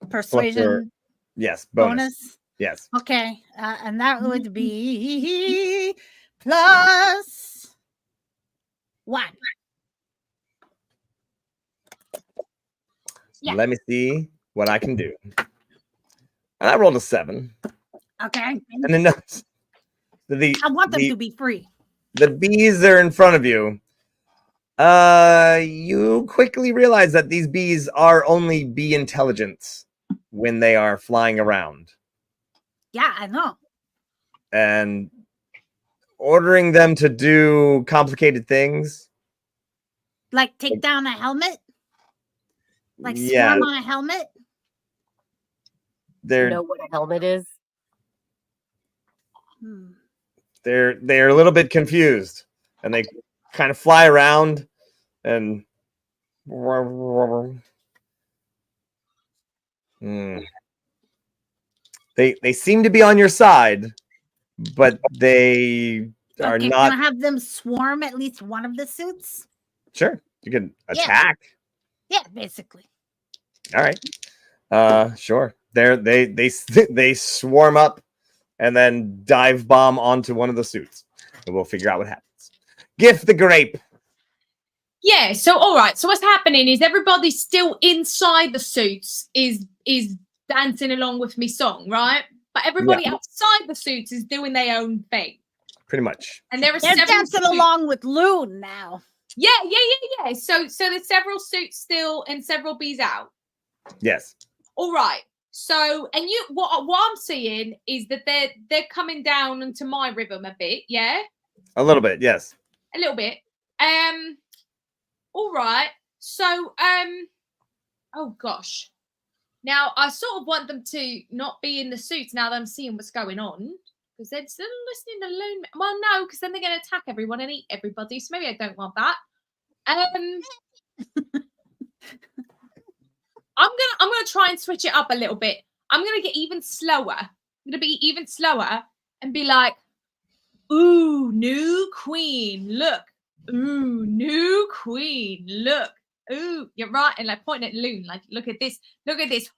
persuasion. Yes, bonus. Yes. Okay, and that would be plus 1. Yeah. Let me see what I can do. And I rolled a 7. Okay. And then I want them to be free. The bees are in front of you. You quickly realize that these bees are only bee intelligence when they are flying around. Yeah, I know. And ordering them to do complicated things. Like take down a helmet? Like swarm on a helmet? You know what a helmet is? They're a little bit confused. And they kind of fly around and They seem to be on your side, but they are not. Can I have them swarm at least one of the suits? Sure, you can attack. Yeah, basically. All right. Sure. They swarm up and then dive bomb onto one of the suits, and we'll figure out what happens. Gift the grape. Yeah. So all right. So what's happening is everybody still inside the suits is dancing along with me song, right? But everybody outside the suits is doing their own thing. Pretty much. And they're dancing along with Loon now. Yeah. So there's several suits still and several bees out. Yes. All right. So and what I'm seeing is that they're coming down into my rhythm a bit, yeah? A little bit, yes. A little bit. All right. So oh gosh. Now, I sort of want them to not be in the suits now that I'm seeing what's going on. Because they're still listening to Loon. Well, no, because then they're going to attack everyone and eat everybody. So maybe I don't want that. I'm gonna try and switch it up a little bit. I'm going to get even slower. I'm going to be even slower and be like, ooh, new queen, look. Ooh, new queen, look. Ooh, you're right. And like pointing at Loon, like, look at this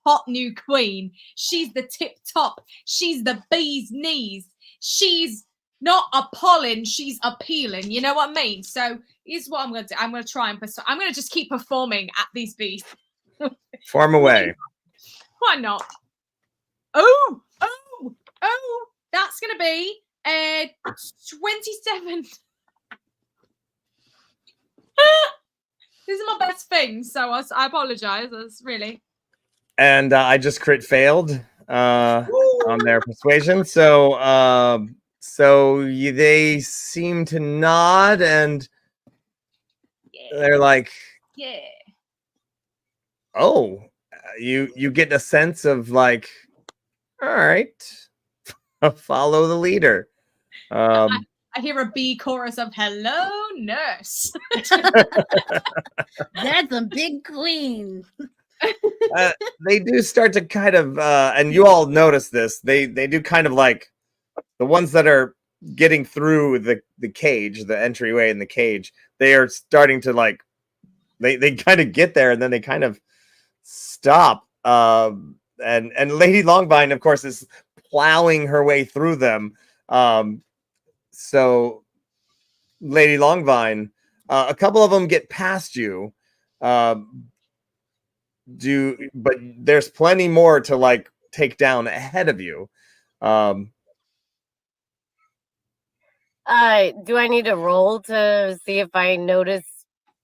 hot new queen. She's the tip top. She's the bee's knees. She's not a pollen, she's appealing. You know what I mean? So here's what I'm going to do. I'm going to try and I'm going to just keep performing at these bees. Form away. Why not? Oh, that's going to be 27. These are my best things, so I apologize. That's really. And I just crit failed on their persuasion. So they seem to nod, and they're like, Yeah. "Oh, you get a sense of like, all right, follow the leader." I hear a B chorus of "Hello, nurse." That's a big queen. They do start to kind of, and you all notice this. They do kind of like the ones that are getting through the cage, the entryway in the cage. They are starting to like, they kind of get there, and then they kind of stop. And Lady Longvine, of course, is plowing her way through them. So Lady Longvine, a couple of them get past you. But there's plenty more to like take down ahead of you. Do I need to roll to see if I notice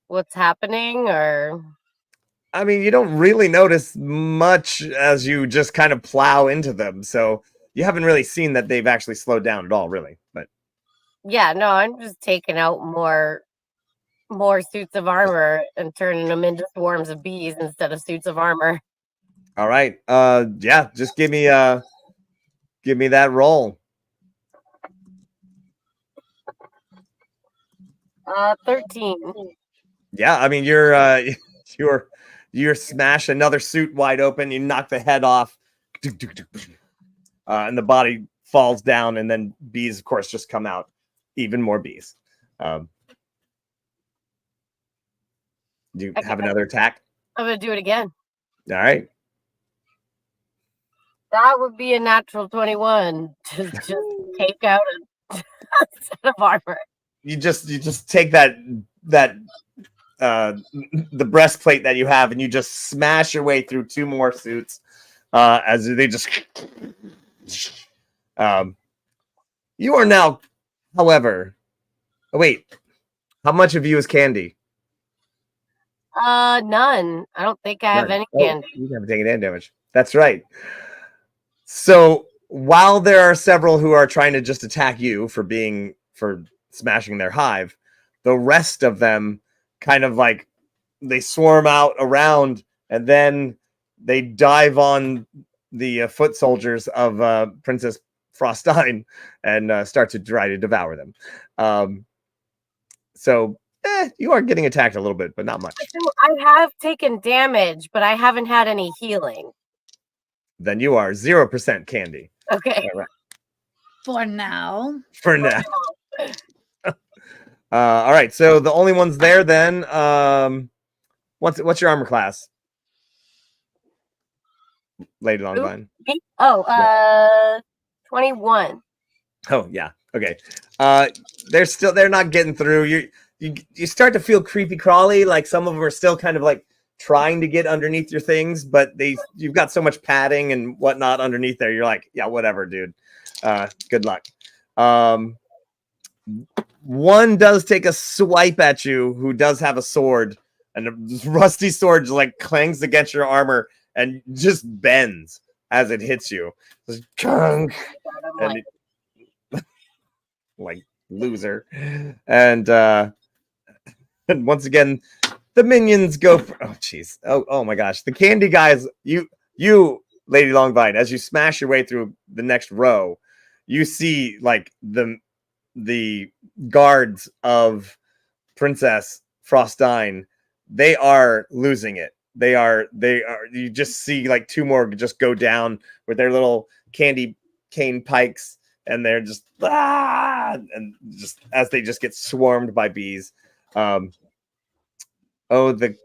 what's happening, or? I mean, you don't really notice much as you just kind of plow into them, so you haven't really seen that they've actually slowed down at all, really. But Yeah, no, I'm just taking out more suits of armor and turning them into swarms of bees instead of suits of armor. all right, yeah, just give me that roll. 13. Yeah, I mean, you're smash another suit wide open. You knock the head off, and the body falls down, and then bees, of course, just come out. Even more bees. Do you have another attack? I'm gonna do it again. All right. That would be a natural 21 to just take out a set of armor. You just take that the breastplate that you have, and you just smash your way through two more suits as they just you are now, however, wait, how much of you is candy? None. I don't think I have any candy. You haven't taken any damage. That's right. So while there are several who are trying to just attack you for smashing their hive, the rest of them kind of like they swarm out around, and then they dive on the foot soldiers of Princess Frostine and start to try to devour them. So you are getting attacked a little bit, but not much. I have taken damage, but I haven't had any healing. Then you are 0% candy. Okay. All right. For now. For now. All right. So the only ones there then. What's your armor class, Lady Longvine? 21. Oh yeah. Okay. They're not getting through. You start to feel creepy crawly, like some of them are still kind of like trying to get underneath your things, but you've got so much padding and whatnot underneath there. You're like, yeah, whatever, dude. Good luck. One does take a swipe at you, who does have a sword, and a rusty sword just like clangs against your armor and just bends as it hits you. Just, and like loser. And once again, the minions go for, oh jeez. Oh my gosh. The candy guys, you Lady Longvine, as you smash your way through the next row, you see like the guards of Princess Frostine. They are losing it. They are you just see like two more just go down with their little candy cane pikes, and they're just and just as they just get swarmed by bees. The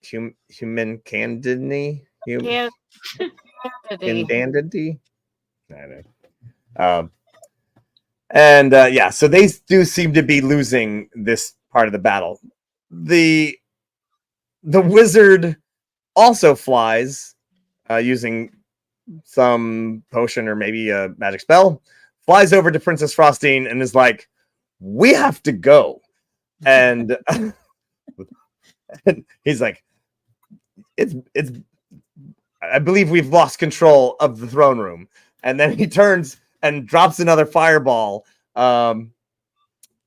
human candidity. Candidity. I don't know. Yeah, so they do seem to be losing this part of the battle. The wizard also flies using some potion or maybe a magic spell, flies over to Princess Frostine and is like, we have to go. And And he's like, it's. I believe we've lost control of the throne room. And then he turns and drops another fireball. Let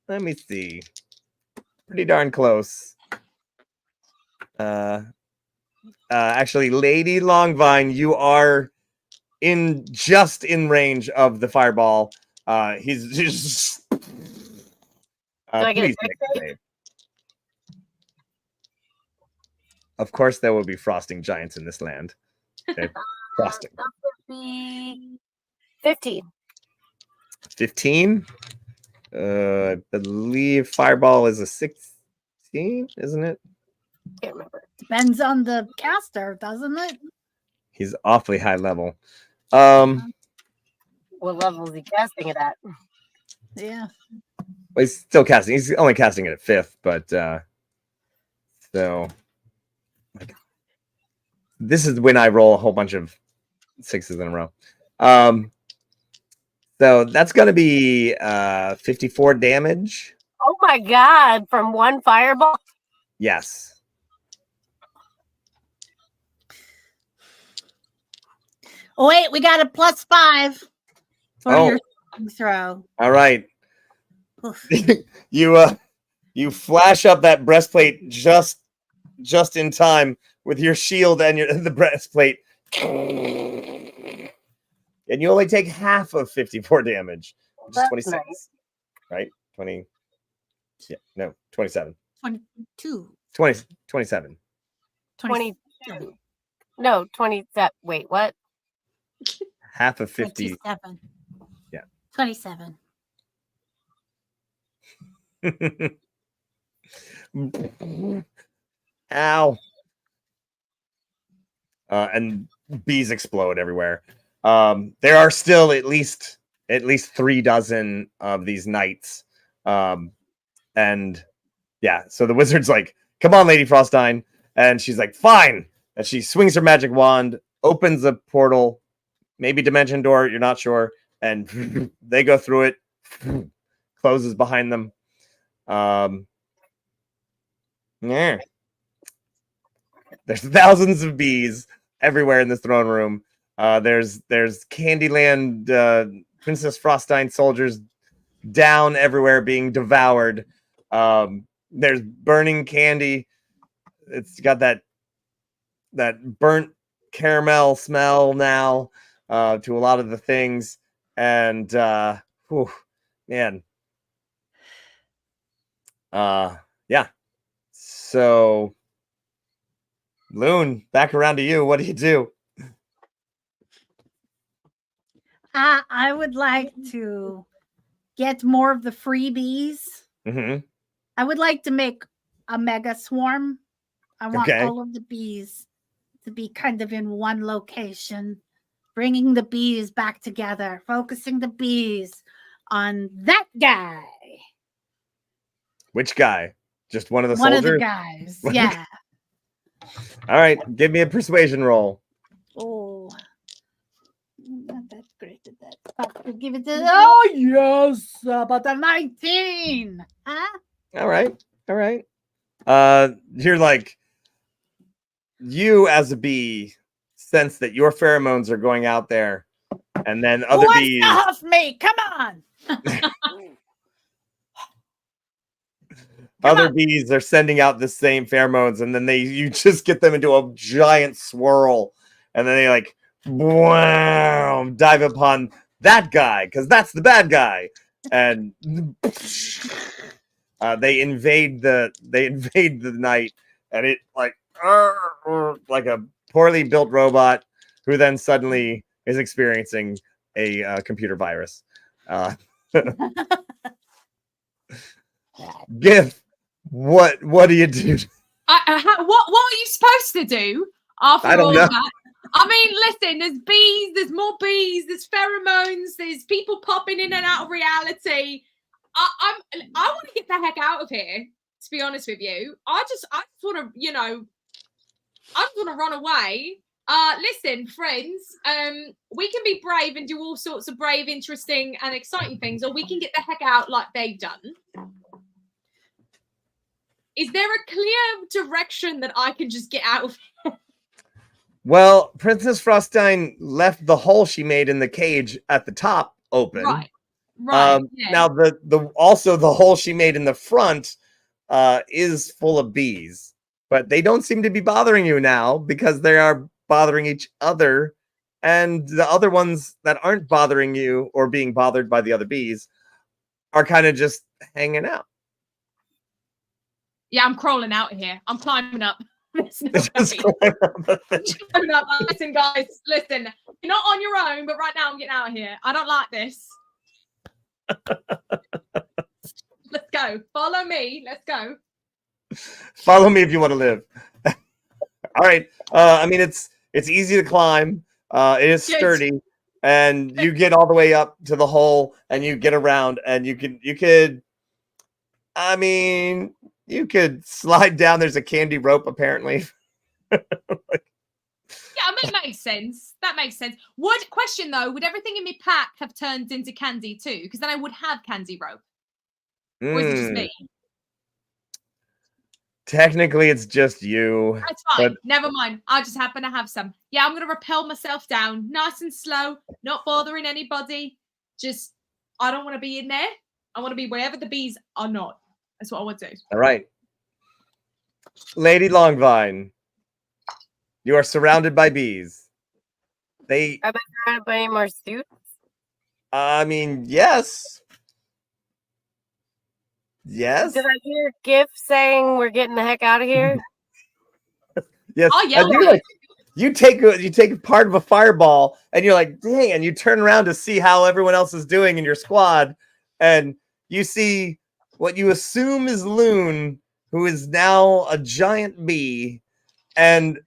me see. Pretty darn close. Actually, Lady Longvine, you are just in range of the fireball. He's just. Do I get a Please make the save. Of course, there will be frosting giants in this land. Okay. Frosting. That would be 15. 15. I believe fireball is a 16, isn't it? Can't remember. Depends on the caster, doesn't it? He's awfully high level. What level is he casting it at? Yeah. Well, he's still casting. He's only casting it at 5th, but so like, this is when I roll a whole bunch of 6s in a row. So that's going to be 54 damage. Oh my god! From one fireball. Yes. Oh wait, we got a +5 for Oh. your throw. All right. Oof. You flash up that breastplate just in time with your shield and the breastplate, and you only take half of 54 damage, which is That's 26, nice. right? 20. Yeah, no, 27. 22. 27. 22. No, 27. Wait, what? Half of 50. 27. Yeah. 27. Ow. And bees explode everywhere. There are still at least 3 dozen of these knights. And yeah, so the wizard's like, come on, Lady Frostine. And she's like, fine. And she swings her magic wand, opens a portal, maybe dimension door, you're not sure. And they go through it, closes behind them. Yeah. There's thousands of bees everywhere in this throne room. There's Candyland Princess Frostine soldiers down everywhere being devoured. There's burning candy. It's got that burnt caramel smell now to a lot of the things. And man. Yeah. So Loon, back around to you. What do you do? I would like to get more of the freebies. Mm-hmm. I would like to make a mega swarm. I want Okay. all of the bees to be kind of in one location, bringing the bees back together, focusing the bees on that guy. Which guy? Just one of the One soldiers? of the guys. Yeah. All right, give me a persuasion roll. Oh. Not that great at that. But we'll give it to. Oh, yes. About a 19. Huh? All right. You're like, you as a bee sense that your pheromones are going out there, and then Who other wants bees. to huff me? Come on. Other bees are sending out the same pheromones, and then you just get them into a giant swirl, and then they like wow, dive upon that guy because that's the bad guy, and they invade the night, and it like a poorly built robot who then suddenly is experiencing a computer virus. Gif. What do you do? What are you supposed to do after I don't all know. that? I mean, listen, there's bees, there's more bees, there's pheromones, there's people popping in and out of reality. I want to get the heck out of here, to be honest with you. I just want to, I just want to run away. Listen, friends, we can be brave and do all sorts of brave, interesting, and exciting things, or we can get the heck out like they've done. Is there a clear direction that I can just get out of? Well, Princess Frostine left the hole she made in the cage at the top open. Right. Right. Yeah. Now also the hole she made in the front is full of bees, but they don't seem to be bothering you now because they are bothering each other, and the other ones that aren't bothering you or being bothered by the other bees are kind of just hanging out. Yeah, I'm crawling out of here. I'm climbing up. There's no Just way. going on the thing. Climbing up. Listen, guys. Listen. You're not on your own, but right now I'm getting out of here. I don't like this. Let's go. Follow me. Let's go. Follow me if you want to live. All right. I mean, it's easy to climb. It is sturdy, and you get all the way up to the hole, and you get around, and you could. I mean, you could slide down. There's a candy rope, apparently. Yeah, I mean, that makes sense. That makes sense. Question though, would everything in my pack have turned into candy too? Because then I would have candy rope. Or is it just me? Technically, it's just you. That's fine. But... Never mind. I just happen to have some. Yeah, I'm going to rappel myself down nice and slow, not bothering anybody. Just, I don't want to be in there. I want to be wherever the bees are not. That's what I want to do. All right. Lady Longvine, you are surrounded by bees. Are they surrounded by any more suits? I mean, yes. Yes. Did I hear GIF saying we're getting the heck out of here? Yes. Oh, yeah. You take part of a fireball and you're like, dang, and you turn around to see how everyone else is doing in your squad, and you see what you assume is Loon, who is now a giant bee, and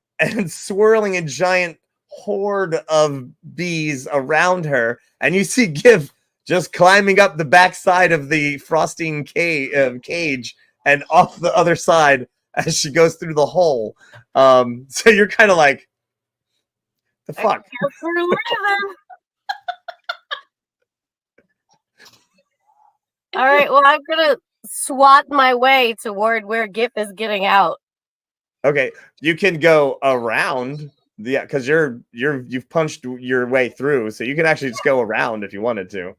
swirling a giant horde of bees around her, and you see GIF just climbing up the backside of the Frostine cage and off the other side as she goes through the hole. So you're kind of like, the fuck? All right, well, I'm going to swat my way toward where GIF is getting out. Okay, you can go around, because you've punched your way through, so you can actually just go around if you wanted to.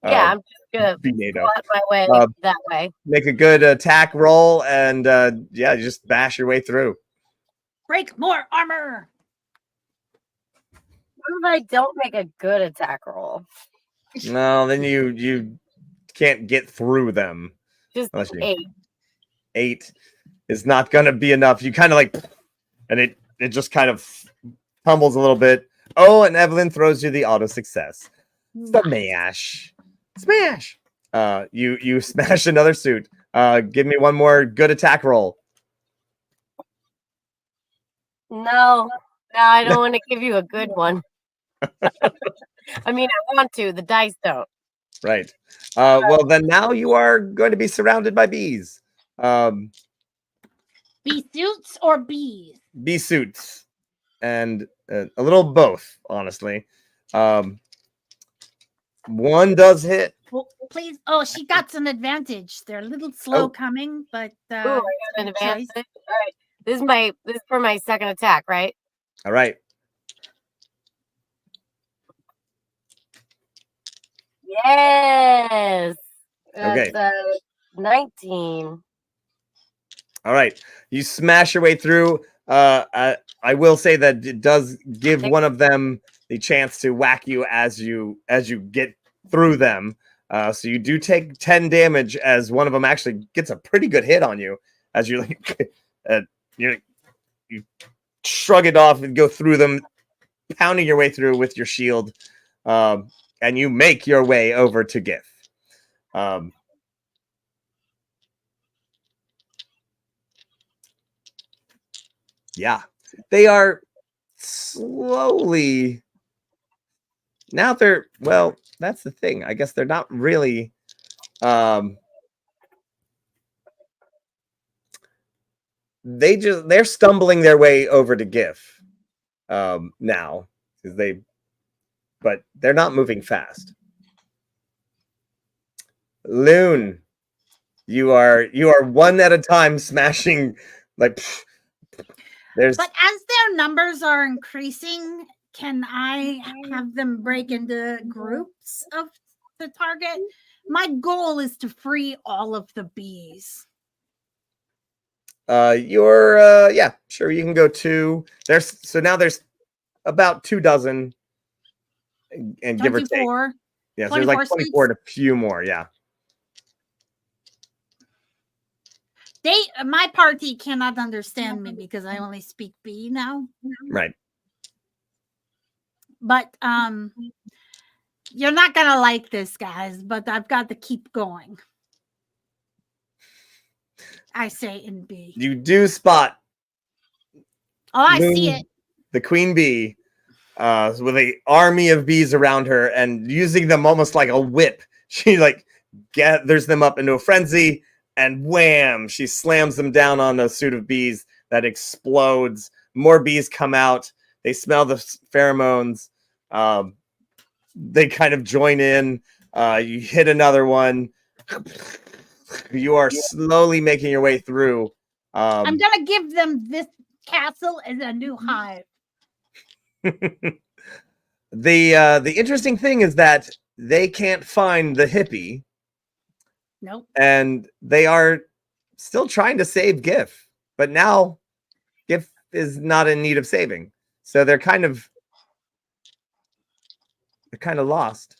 Yeah, I'm just gonna swat my way that way. Make a good attack roll, and you just bash your way through. Break more armor. What if I don't make a good attack roll? No, then you can't get through them. Just 8. 8 is not gonna be enough. You kind of like, and it just kind of tumbles a little bit. Oh, and Evelyn throws you the auto success. Smash. You smash another suit. Give me one more good attack roll. No, I don't want to give you a good one. I mean, I want to. The dice don't. Right. Well, then now you are going to be surrounded by bees. Bee suits or bees? Bee suits. And a little both, honestly. One does hit. Well, please. Oh, she got some advantage. They're a little slow coming, but I got an advantage. All right. This is for my second attack, right? All right. Yes. Okay. That's 19. All right. You smash your way through. I will say that it does give one of them the chance to whack you as you get through them. So you do take 10 damage as one of them actually gets a pretty good hit on you as you you shrug it off and go through them, pounding your way through with your shield, and you make your way over to GIF. Yeah, they are slowly. Now they're, well, that's the thing. I guess they're not really. They're stumbling their way over to GIF now, but they're not moving fast. Loon, You are one at a time smashing like there's But as their numbers are increasing, can I have them break into groups of the target? My goal is to free all of the bees. yeah, sure, you can go 2. Now there's about 2 dozen and give or take. 24. Yeah, so there's like 24 24 and a few more, yeah. My party cannot understand me because I only speak bee now. Right. But you're not gonna like this, guys, but I've got to keep going. I say in B. You do spot I Moon, see it. the queen bee, with an army of bees around her, and using them almost like a whip. She like gathers them up into a frenzy, and wham! She slams them down on a suit of bees that explodes. More bees come out. They smell the pheromones. They kind of join in. You hit another one. You are slowly making your way through. I'm gonna give them this castle as a new hive. The interesting thing is that they can't find the hippie. Nope. And they are still trying to save GIF, but now GIF is not in need of saving. So they're kind of lost.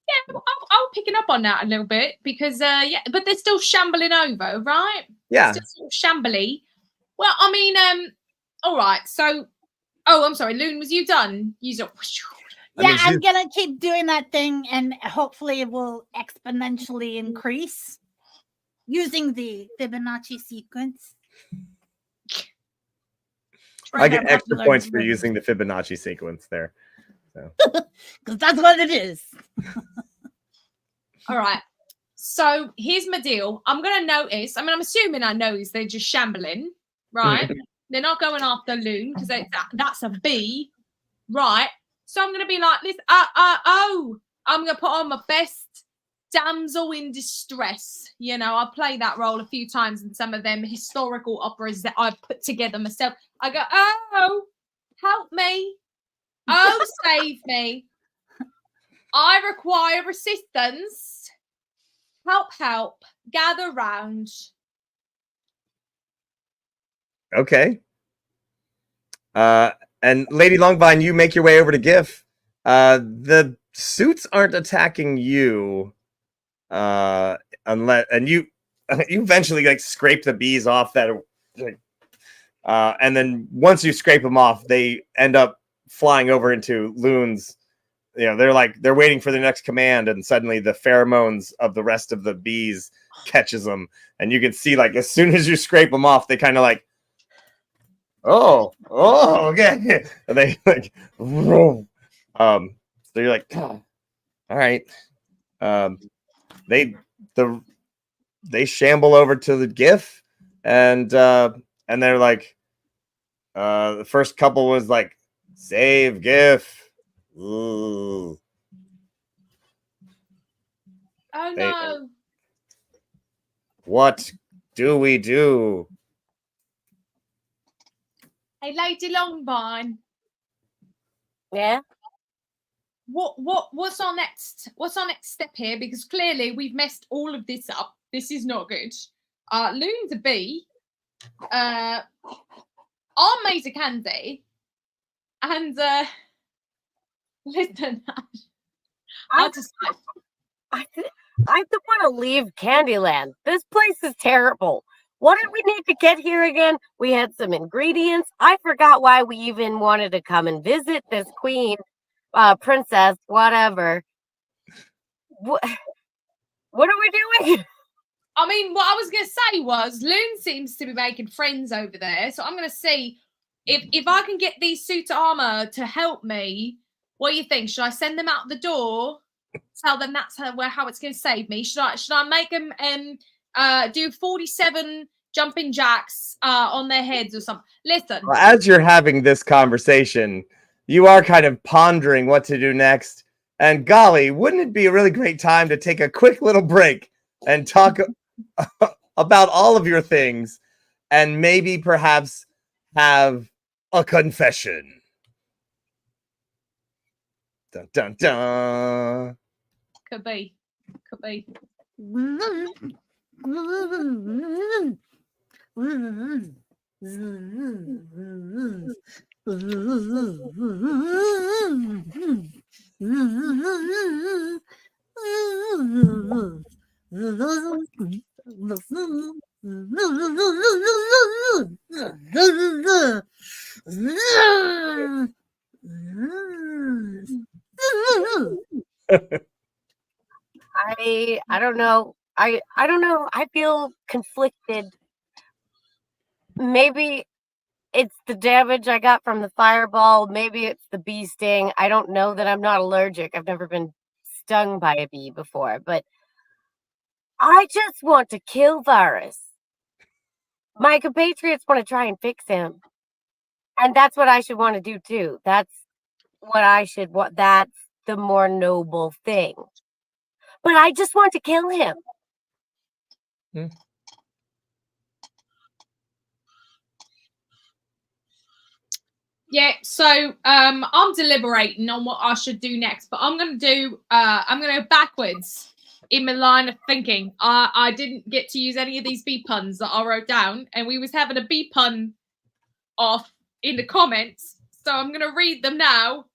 Yeah, I'm picking up on that a little bit because yeah, but they're still shambling over, right? Yeah. Still sort of shambly. Well, I mean, all right. So, I'm sorry, Loon, was you done? I'm gonna keep doing that thing, and hopefully it will exponentially increase using the Fibonacci sequence. I get extra points for using the Fibonacci sequence there. Because that's what it is. All right. So here's my deal. I'm going to notice. I mean, I'm assuming I notice they're just shambling, right? They're not going after Loon because that's a bee, right? So I'm going to be like, listen, I'm going to put on my best damsel in distress. You know, I play that role a few times in some of them historical operas that I've put together myself. I go, oh, help me. Oh, save me. I require assistance. Help. Gather round. Okay. And Lady Longvine, you make your way over to GIF. The suits aren't attacking you. And you eventually like scrape the bees off that and then once you scrape them off, they end up flying over into Loon's. You know, they're waiting for the next command, and suddenly the pheromones of the rest of the bees catches them, and you can see like as soon as you scrape them off, they kind of like, oh, okay, and they like, so you're like, all right, they shamble over to the GIF, and they're like, the first couple was like, save GIF. Ooh. Oh no. What do we do? Hey, Lady Longvine. Yeah. What's our next step here? Because clearly we've messed all of this up. This is not good. Loon's a bee. I'm Maisie Candy. And listen, I don't want to leave Candyland. This place is terrible. What did we need to get here again? We had some ingredients. I forgot why we even wanted to come and visit this queen, princess, whatever. What are we doing? I mean, what I was going to say was Loon seems to be making friends over there. So I'm going to see if I can get these suit armor to help me. What do you think? Should I send them out the door? Tell them that's how it's going to save me. Should I make them do 47 jumping jacks on their heads or something? Listen. Well, as you're having this conversation, you are kind of pondering what to do next. And golly, wouldn't it be a really great time to take a quick little break and talk about all of your things and maybe perhaps have a confession. Dun dun dun. Could be. Could be. I don't know. I don't know. I feel conflicted. Maybe it's the damage I got from the fireball. Maybe it's the bee sting. I don't know that I'm not allergic. I've never been stung by a bee before, but I just want to kill Varus. My compatriots want to try and fix him. And that's what I should want to do too. That's what I should want. That's the more noble thing. But I just want to kill him. Yeah, so I'm deliberating on what I should do next, but I'm gonna go backwards in my line of thinking. I didn't get to use any of these bee puns that I wrote down, and we was having a bee pun off in the comments, so I'm gonna read them now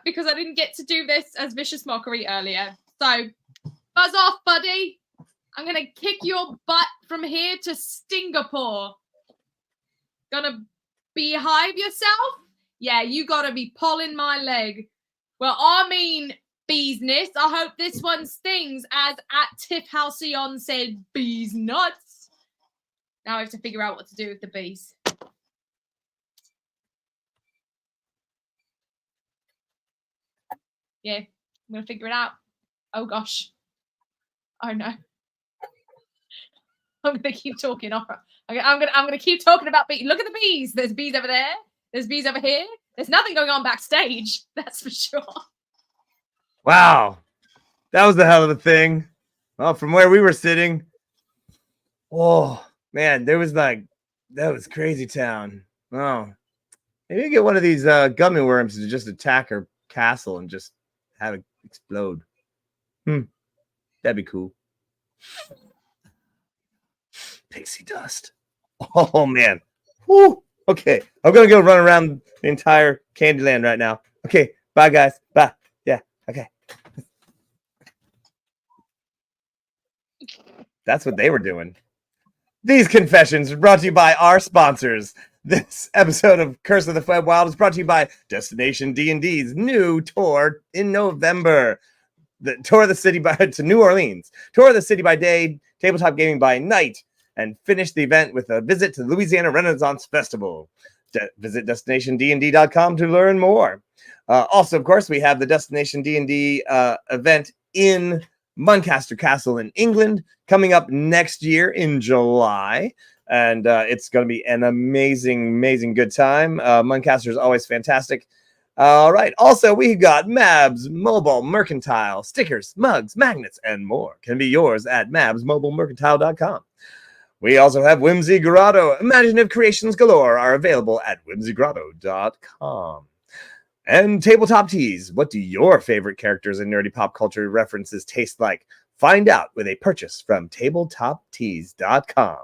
because I didn't get to do this as vicious mockery earlier. So buzz off, buddy. I'm gonna kick your butt from here to Singapore. Gonna behive yourself? Yeah, you gotta be pulling my leg. Well, I mean beesness. I hope this one stings, as at Tiff Halcyon said, bees nuts. Now I have to figure out what to do with the bees. Yeah, I'm gonna figure it out. Oh gosh. Oh no. I'm gonna keep talking. I'm gonna keep talking about bees. Look at the bees. There's bees over there. There's bees over here. There's nothing going on backstage. That's for sure. Wow, that was the hell of a thing. Well, from where we were sitting, oh man, that was crazy town. Oh, maybe get one of these gummy worms to just attack her castle and just have it explode. That'd be cool. Pixie dust. Oh man. Woo. Okay, I'm gonna go run around the entire Candyland right now. Okay, bye guys. Bye. Yeah. Okay. That's what they were doing. These confessions are brought to you by our sponsors. This episode of Curse of the Feywild is brought to you by Destination D&D's new tour in November. The tour of the city to New Orleans. Tour of the city by day, tabletop gaming by night, and finish the event with a visit to the Louisiana Renaissance Festival. Visit DestinationDND.com to learn more. Also, of course, we have the Destination D&D event in Muncaster Castle in England coming up next year in July. And it's going to be an amazing, amazing good time. Muncaster is always fantastic. All right. Also, we got Mabs Mobile Mercantile. Stickers, mugs, magnets, and more can be yours at mabsmobilemercantile.com. We also have Whimsy Grotto. Imaginative creations galore are available at whimsygrotto.com. And Tabletop Teas. What do your favorite characters and nerdy pop culture references taste like? Find out with a purchase from tabletopteas.com.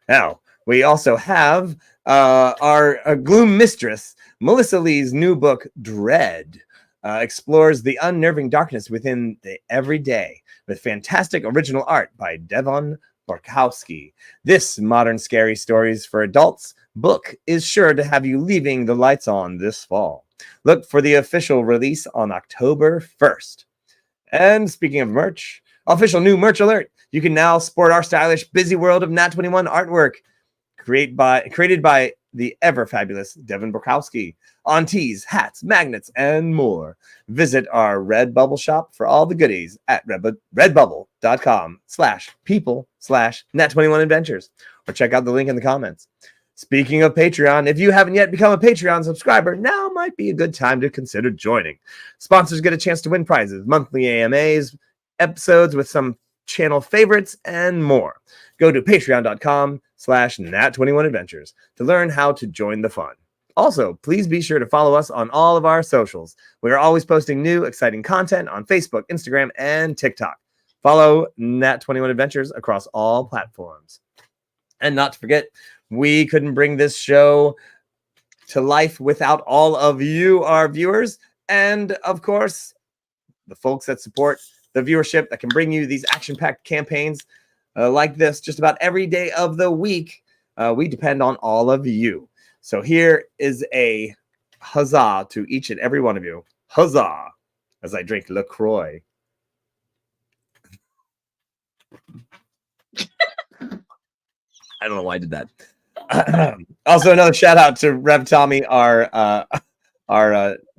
Now, we also have our Gloom Mistress, Melissa Lee's new book, Dread, explores the unnerving darkness within the everyday with fantastic original art by Devon Borkowski. This modern scary stories for adults book is sure to have you leaving the lights on this fall. Look for the official release on October 1st. And speaking of merch, official new merch alert. You can now sport our stylish busy world of Nat 21 artwork created by the ever fabulous Devon Borkowski on tees, hats, magnets, and more. Visit our Redbubble shop for all the goodies at redbubble.com/people/Nat21adventures, or check out the link in the comments. Speaking of Patreon, if you haven't yet become a Patreon subscriber, now might be a good time to consider joining. Sponsors get a chance to win prizes, monthly AMAs, episodes with some channel favorites, and more. Go to patreon.com/nat21adventures to learn how to join the fun. Also, please be sure to follow us on all of our socials. We are always posting new, exciting content on Facebook, Instagram, and TikTok. Follow Nat21 Adventures across all platforms. And not to forget, we couldn't bring this show to life without all of you, our viewers, and of course, the folks that support the viewership that can bring you these action-packed campaigns like this just about every day of the week. We depend on all of you. So here is a huzzah to each and every one of you. Huzzah! As I drink LaCroix. I don't know why I did that. Also, another shout out to Rev Tommy, our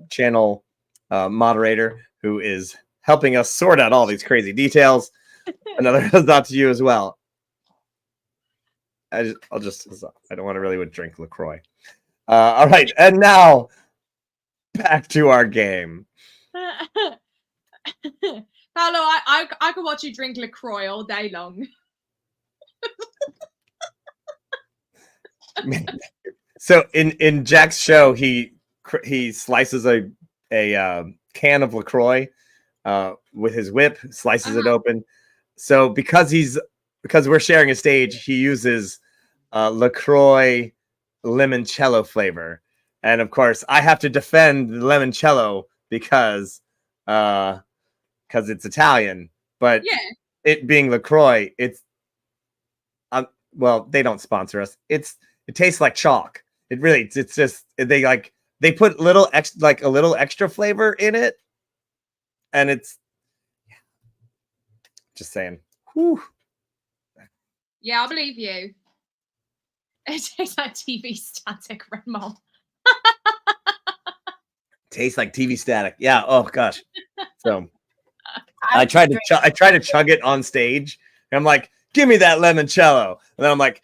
channel moderator, who is helping us sort out all these crazy details. Another huzzah to you as well. I don't want to really drink LaCroix. All right, and now back to our game. Paolo, I could watch you drink LaCroix all day long. So in Jack's show, he slices a can of LaCroix with his whip, slices it open. So because we're sharing a stage, he uses LaCroix limoncello flavor, and of course I have to defend the limoncello because it's Italian. But it being LaCroix, it's well, they don't sponsor us. It tastes like chalk. It's just they put a little extra flavor in it, and it's just saying. Whew. Yeah, I believe you. It tastes like TV static, Redmond. Tastes like TV static. Yeah. Oh gosh. So I tried to chug it on stage, and I'm like, "Give me that limoncello," and then I'm like,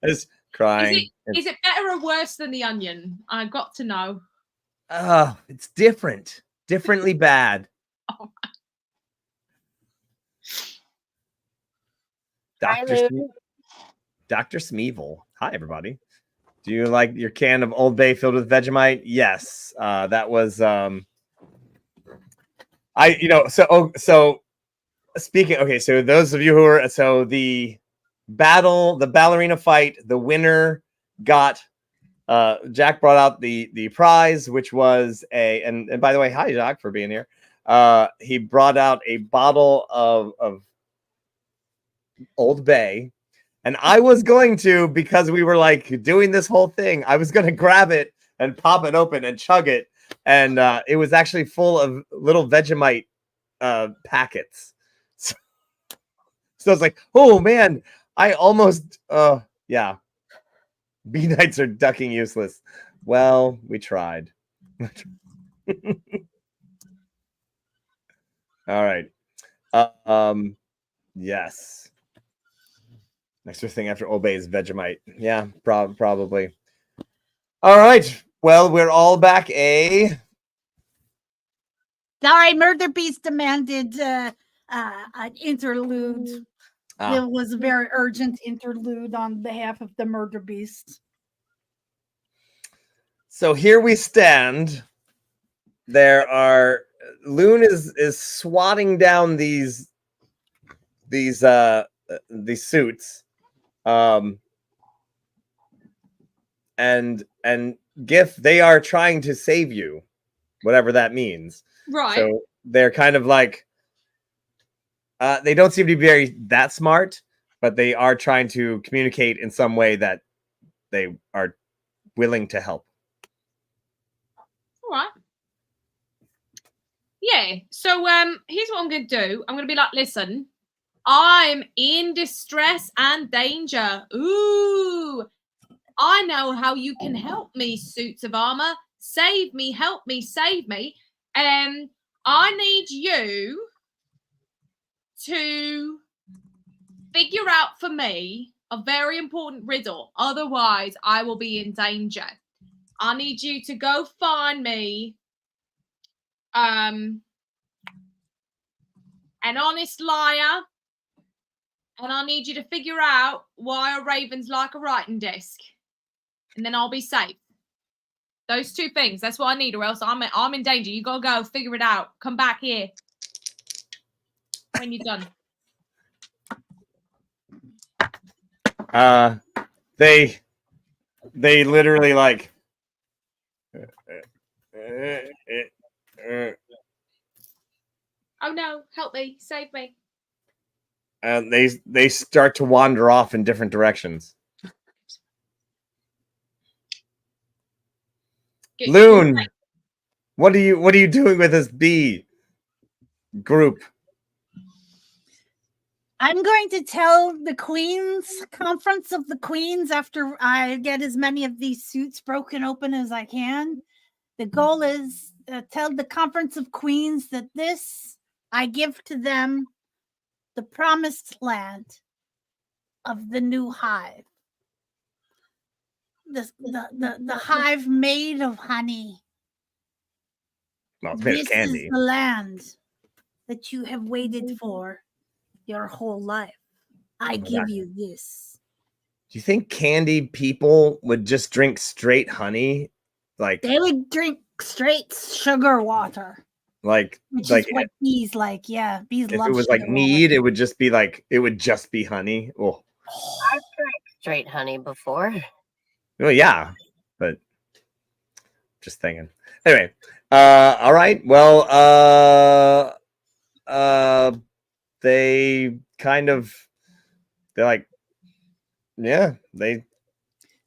just crying. Is it better or worse than the onion? I got to know. It's differently bad. Oh, Dr. Smeevil. Hi, everybody. Do you like your can of Old Bay filled with Vegemite? Yes. That was speaking, okay, so those of you who are the ballerina fight, the winner got Jack brought out the prize, which was and by the way, hi Jack for being here. He brought out a bottle of Old Bay, and I was going to, because we were like doing this whole thing, I was going to grab it and pop it open and chug it, and it was actually full of little Vegemite packets. So I was like, oh man, I almost yeah. B Knights are ducking useless. Well, we tried. All right. Yes. Next thing after Old Bay is Vegemite. Yeah, probably. All right. Well, we're all back. Sorry, Murder Beast demanded an interlude. It was a very urgent interlude on behalf of the Murder Beast. So here we stand. There are Loon is swatting down these suits, and GIF, they are trying to save you, whatever that means. Right. So they're kind of like. They don't seem to be that smart, but they are trying to communicate in some way that they are willing to help. All right. Yeah. So here's what I'm going to do. I'm going to be like, listen, I'm in distress and danger. Ooh, I know how you can help me, suits of armor. Save me, help me, save me. I need you to figure out for me a very important riddle. Otherwise, I will be in danger. I need you to go find me an honest liar, and I need you to figure out why a raven's like a writing desk, and then I'll be safe. Those two things. That's what I need, or else I'm in danger. You gotta go figure it out. Come back here when you're done. They literally like. Oh no! Help me! Save me! And they start to wander off in different directions. Loon, what are you doing with this bee group? I'm going to tell the Queens Conference of the Queens after I get as many of these suits broken open as I can. The goal is tell the Conference of Queens that this I give to them the promised land of the new hive. The hive made of honey. Well, it's made This of candy. is the land that you have waited for your whole life. I give you this. Do you think candy people would just drink straight honey? Like they would drink straight sugar water. Which is what bees like. Yeah, bees love. If it was like mead, water. It would just be honey. Oh. I've drank straight honey before. Well, yeah, but just thinking. Anyway, all right. Well, they're like, yeah,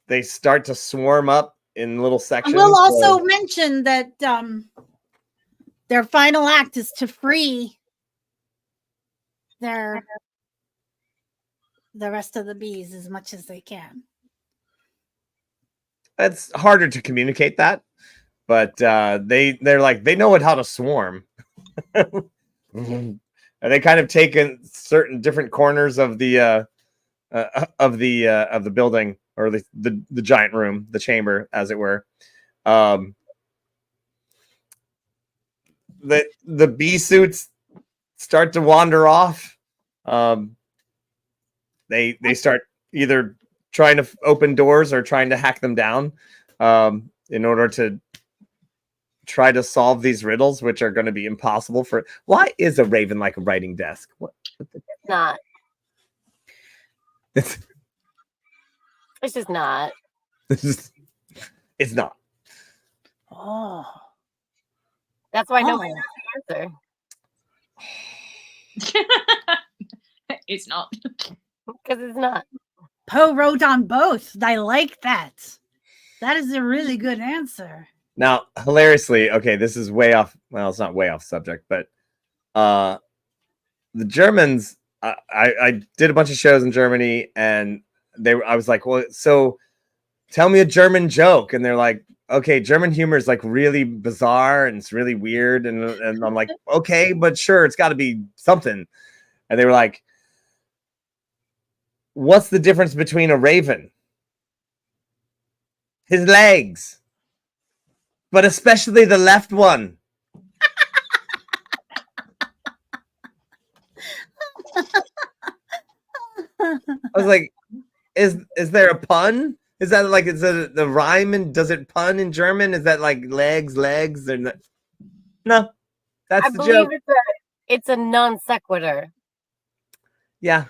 they start to swarm up in little sections. We'll also mention that their final act is to free the rest of the bees as much as they can. It's harder to communicate that, but they're like, they know how to swarm. And they kind of take in certain different corners of the building, or the giant room, the chamber, as it were. The bee suits start to wander off. They start either trying to open doors or trying to hack them down in order to try to solve these riddles, which are going to be impossible for. Why is a raven like a writing desk? It's not. It's just not. It's not. Oh. That's why nobody knows the answer. It's not. Because it's not. Poe wrote on both. I like that. That is a really good answer. Now, hilariously, okay, this is way off. Well, it's not way off subject, but the Germans. I did a bunch of shows in Germany, and I was like, well, so tell me a German joke, and they're like, okay, German humor is like really bizarre and it's really weird, and I'm like, okay, but sure, it's got to be something. And they were like, what's the difference between a raven? His legs, but especially the left one. I was like, is there a pun? Is that like, is it the rhyme, and does it pun in German? Is that like legs? Or not? No, that's the joke. It's a non sequitur. Yeah.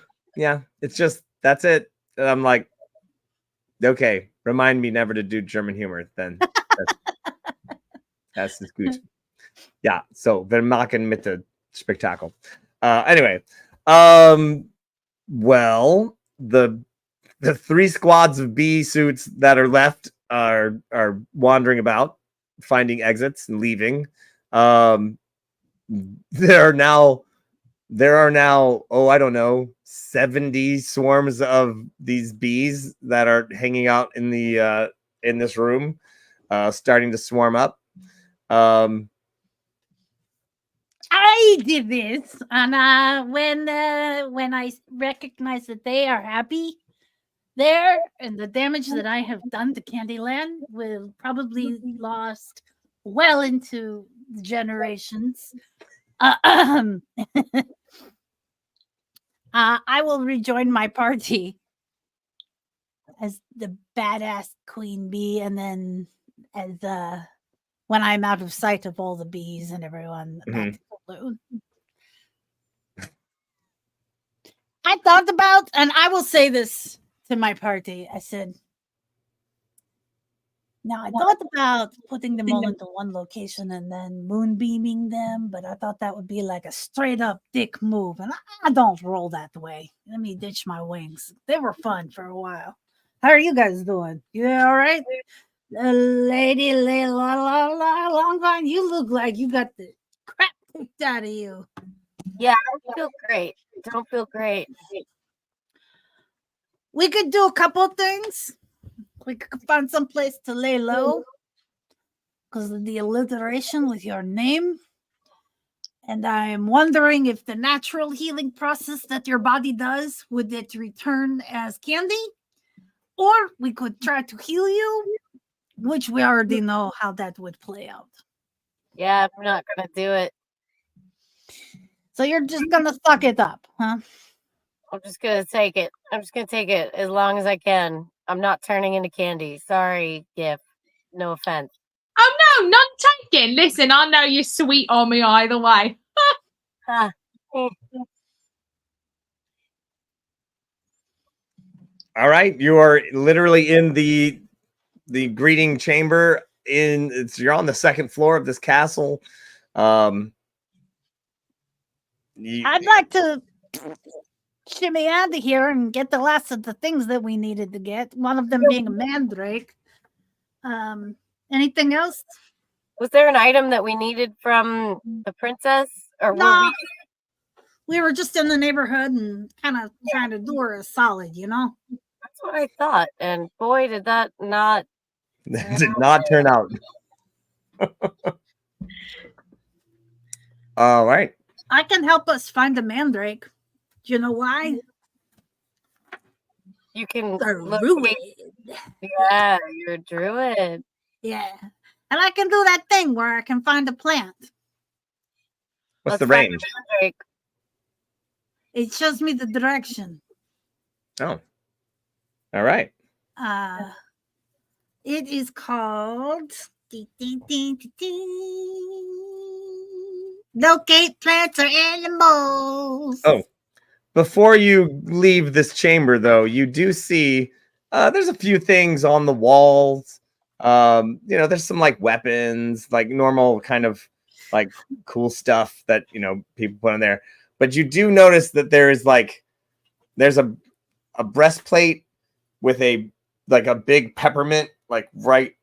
It's just, that's it. And I'm like, okay, remind me never to do German humor then. Das ist gut. Yeah, so wir machen mit dem Spektakel. Anyway, well, the three squads of bee suits that are left are wandering about, finding exits and leaving. There are now, oh, I don't know, 70 swarms of these bees that are hanging out in the in this room, starting to swarm up. I did this, and when I recognize that they are happy there, and the damage that I have done to Candyland will probably last well into generations. I will rejoin my party as the badass queen bee, and then as when I'm out of sight of all the bees and everyone. That's balloon. I thought about, and I will say this to my party. I said, now I thought about putting them all into one location and then moonbeaming them, but I thought that would be like a straight up dick move, and I don't roll that way. Let me ditch my wings. They were fun for a while. How are you guys doing? You all right? Lady Longvine, you look like you got the crap kicked out of you. Yeah, I don't feel great. Don't feel great. We could do a couple things. We could find some place to lay low because of the alliteration with your name. And I'm wondering if the natural healing process that your body does, would it return as candy? Or we could try to heal you, which we already know how that would play out. Yeah, I'm not going to do it. So you're just going to suck it up, huh? I'm just going to take it. I'm just going to take it as long as I can. I'm not turning into candy. Sorry, Gif. No offense. Oh no, none taken. Listen, I know you're sweet on me either way. Huh. All right, you are literally in the greeting chamber. You're on the second floor of this castle. I'd like to shimmy out of here and get the last of the things that we needed to get. One of them being a mandrake. Anything else? Was there an item that we needed from the princess? Or No. We were just in the neighborhood and kind of trying to do her a solid, you know? That's what I thought. And boy, did that not... That did not turn out. All right. I can help us find a mandrake. Do you know why? You can The druid. Yeah, you're a druid. Yeah. And I can do that thing where I can find a plant. What's the find range? the mandrake. It shows me the direction. Oh. All right. It is called locate plants or animals. Oh. Before you leave this chamber, though, you do see there's a few things on the walls. There's some like weapons, like normal kind of like cool stuff that people put in there. But you do notice that there's a breastplate with a big peppermint, like right,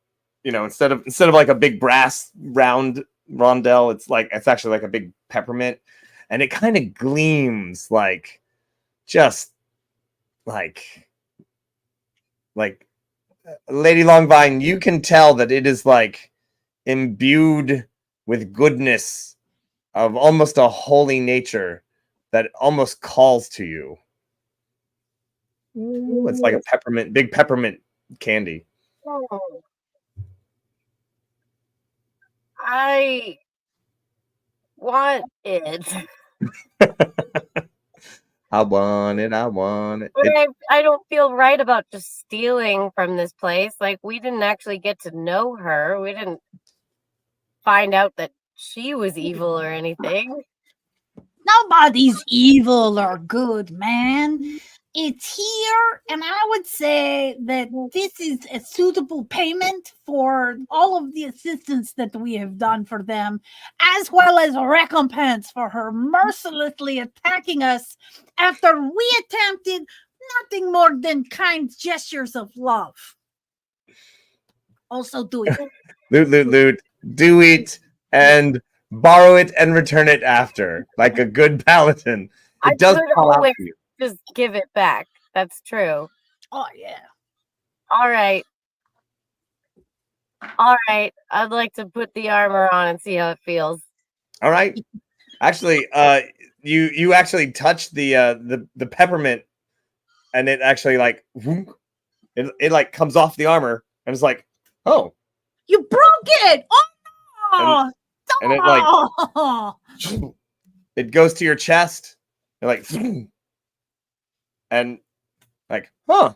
instead of like a big brass rondelle, it's actually like a big peppermint, and it kind of gleams like Lady Longvine. You can tell that it is like imbued with goodness of almost a holy nature that almost calls to you. Ooh, it's like a big peppermint candy. Oh. I want it. I want it. But I don't feel right about just stealing from this place. Like, we didn't actually get to know her. We didn't find out that she was evil or anything. Nobody's evil or good, man. It's here, and I would say that this is a suitable payment for all of the assistance that we have done for them, as well as a recompense for her mercilessly attacking us after we attempted nothing more than kind gestures of love. Also, do it. Loot. Do it and borrow it and return it after, like a good paladin. It does call out to you. Just give it back. That's true. Oh, yeah. All right. I'd like to put the armor on and see how it feels. All right. Actually, you actually touch the peppermint, and it actually like it like comes off the armor, and it's like, oh, you broke it. Oh, and it like it goes to your chest, and like. and like, huh?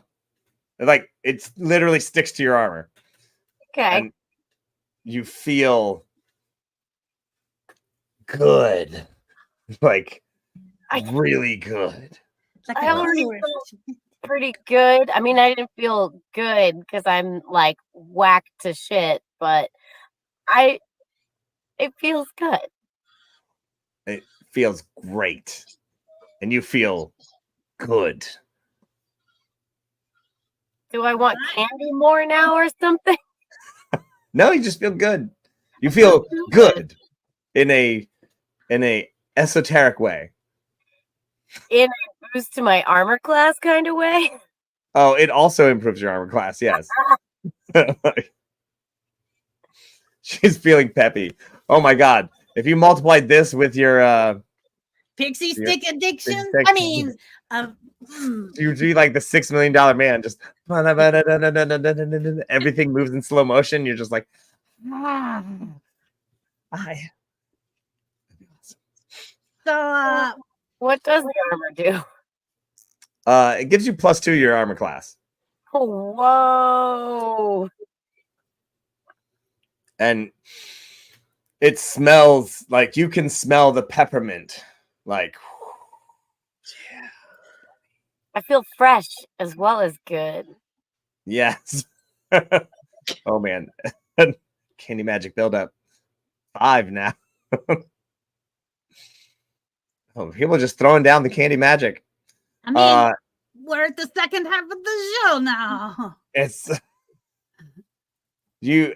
Like it literally sticks to your armor. Okay. And you feel good, like really good. Like I a already cooler. felt pretty good. I mean, I didn't feel good because I'm like whacked to shit, but it feels good. It feels great, and you feel good. Do I want candy more now or something? No, you just feel good. You feel good in a esoteric way. In a boost to my armor class kind of way. Oh, it also improves your armor class. Yes. She's feeling peppy. Oh my god! If you multiplied this with your Pixie Yeah. stick addiction. Stick. I mean, you'd be like the $6 million man. Just everything moves in slow motion. You're just like, I. so What does the armor do? It gives you +2 to your armor class, Whoa. and it smells like you can smell the peppermint. Like, I feel fresh as well as good. yes. Oh man, candy magic buildup 5 now. Oh, people just throwing down the candy magic. I mean, we're at the second half of the show now. It's you,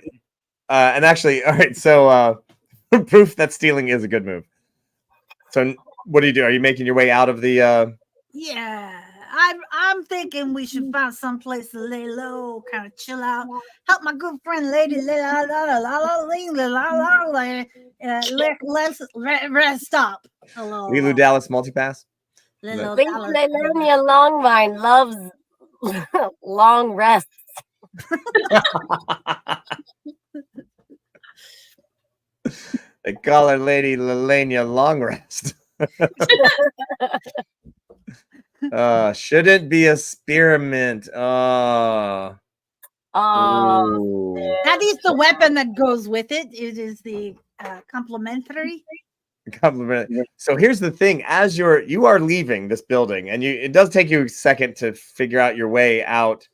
and actually, all right. So, proof that stealing is a good move. So, what do you do? Are you making your way out of the? Yeah, I'm thinking we should find some place to lay low, kind of chill out, help my good friend Lady let's rest up. Hello, Lilu Dallas multipass. little Think dollar. Leilania Longvine loves long rests. They call her Lady Lelania Longrest. Shouldn't be a spearmint. Oh, Ooh. That is the weapon that goes with it. It is the complementary. Compliment. So here's the thing: as you are leaving this building, and it does take you a second to figure out your way out.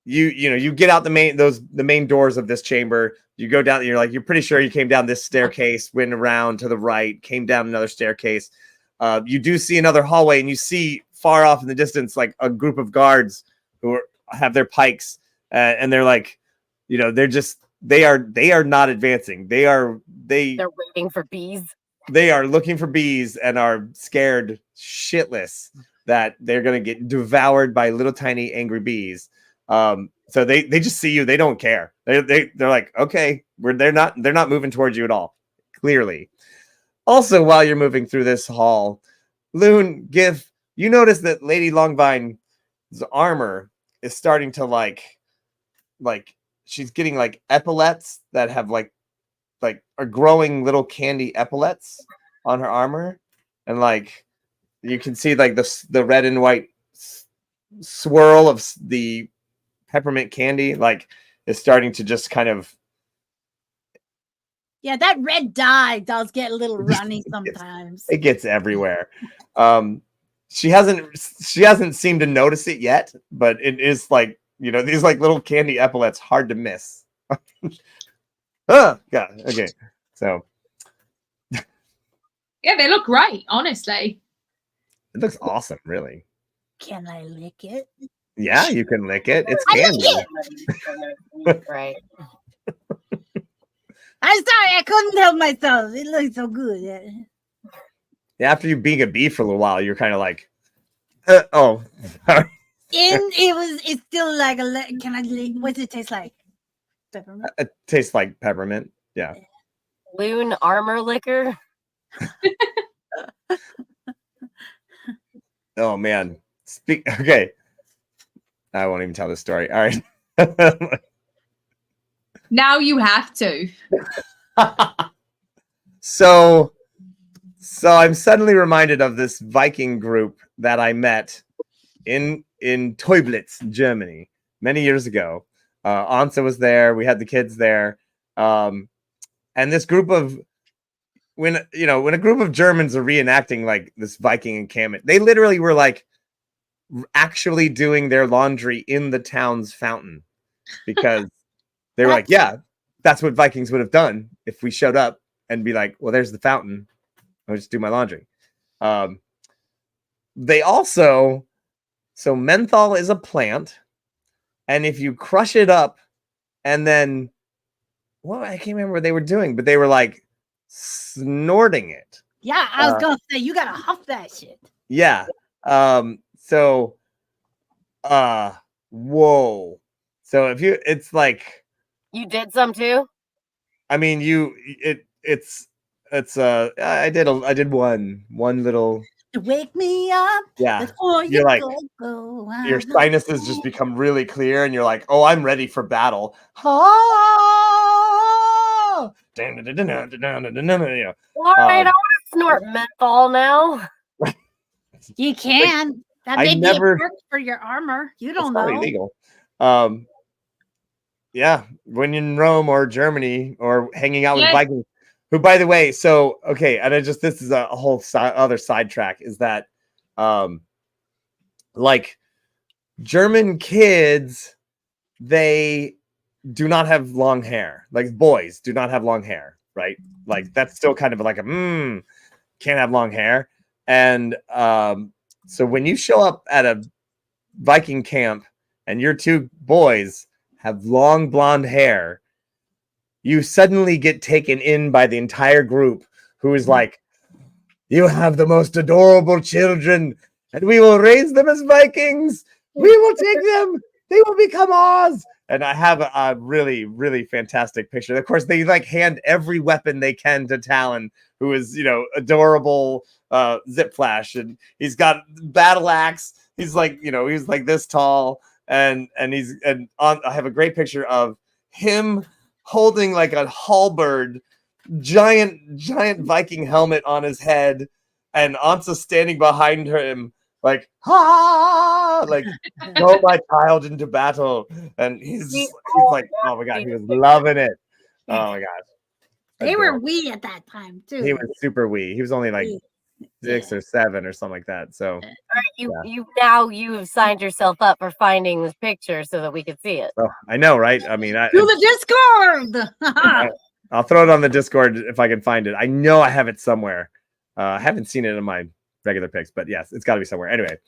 You get out the main doors of this chamber. You go down. You're pretty sure you came down this staircase, went around to the right, came down another staircase. You do see another hallway, and you see far off in the distance like a group of guards who have their pikes, and they're like, they are not advancing. They're waiting for bees. They are looking for bees and are scared shitless that they're gonna get devoured by little tiny angry bees. So they just see you. They don't care. They're like, okay, they're not moving towards you at all. Clearly. Also, while you're moving through this hall, Loon, Gif, you notice that Lady Longvine's armor is starting to like she's getting like epaulets that have like are growing little candy epaulets on her armor, and like you can see like the red and white swirl of the peppermint candy like is starting to just kind of. Yeah, that red dye does get a little runny sometimes. It gets everywhere. She hasn't seemed to notice it yet, but it is like, these like little candy epaulets hard to miss. Oh, God. Okay. So Yeah, they look great, honestly. it looks awesome, really. Can I lick it? Yeah, you can lick it. It's I candy. lick Right. I'm sorry, I couldn't help myself. It looks so good. Yeah, after you being a bee for a little while, you're kind of like, oh, sorry. It's still like can I lick? What does it taste like? Peppermint? It tastes like peppermint. Yeah. Loon armor liquor. Oh man. Okay. I won't even tell this story. All right. Now you have to. So I'm suddenly reminded of this Viking group that I met in Teublitz, Germany, many years ago. Ansa was there. We had the kids there, and this group of when a group of Germans are reenacting like this Viking encampment, they literally were like actually doing their laundry in the town's fountain because they were like, yeah, that's what Vikings would have done if we showed up and be like, well, there's the fountain. I'll just do my laundry. They also, so menthol is a plant, and if you crush it up and then, well, I can't remember what they were doing, but they were like snorting it. Yeah, I was gonna say you gotta huff that shit. Yeah. So, whoa. So if you, it's like, You did some too? I mean, I did one little. To wake me up. Yeah. Before You're you like, go. your sinuses just become really clear, and you're like, oh, I'm ready for battle. Ah! All right, I want to snort menthol now. You can. That I may never- be a perk for your armor. You It's don't probably know. illegal. Yeah, when you're in Rome or Germany or hanging out with Yes. Vikings, who, by the way, so okay, and this is a whole other sidetrack, is that like German kids, they do not have long hair. Like boys do not have long hair, right? Like that's still kind of like a can't have long hair. And so when you show up at a Viking camp and your two boys have long blonde hair, you suddenly get taken in by the entire group, who is like, you have the most adorable children, and we will raise them as Vikings. We will take them. They will become ours. And I have a really, really fantastic picture. Of course, they like hand every weapon they can to Talon, who is, adorable Zip Flash, and he's got battle axe. He's like, he's like this tall, and I have a great picture of him holding like a halberd, giant Viking helmet on his head, and Ansa standing behind him, like, ha, like, go my child into battle. And he's like, oh my god, he was loving it. Oh my gosh. They were wee at that time too. He was super wee. He was only like 6 or 7 or something like that. So You have signed yourself up for finding this picture so that we could see it. oh, I know, right? I mean, To the Discord. I'll throw it on the Discord if I can find it. I know I have it somewhere. I haven't seen it in my regular pics, but yes, it's got to be somewhere. Anyway,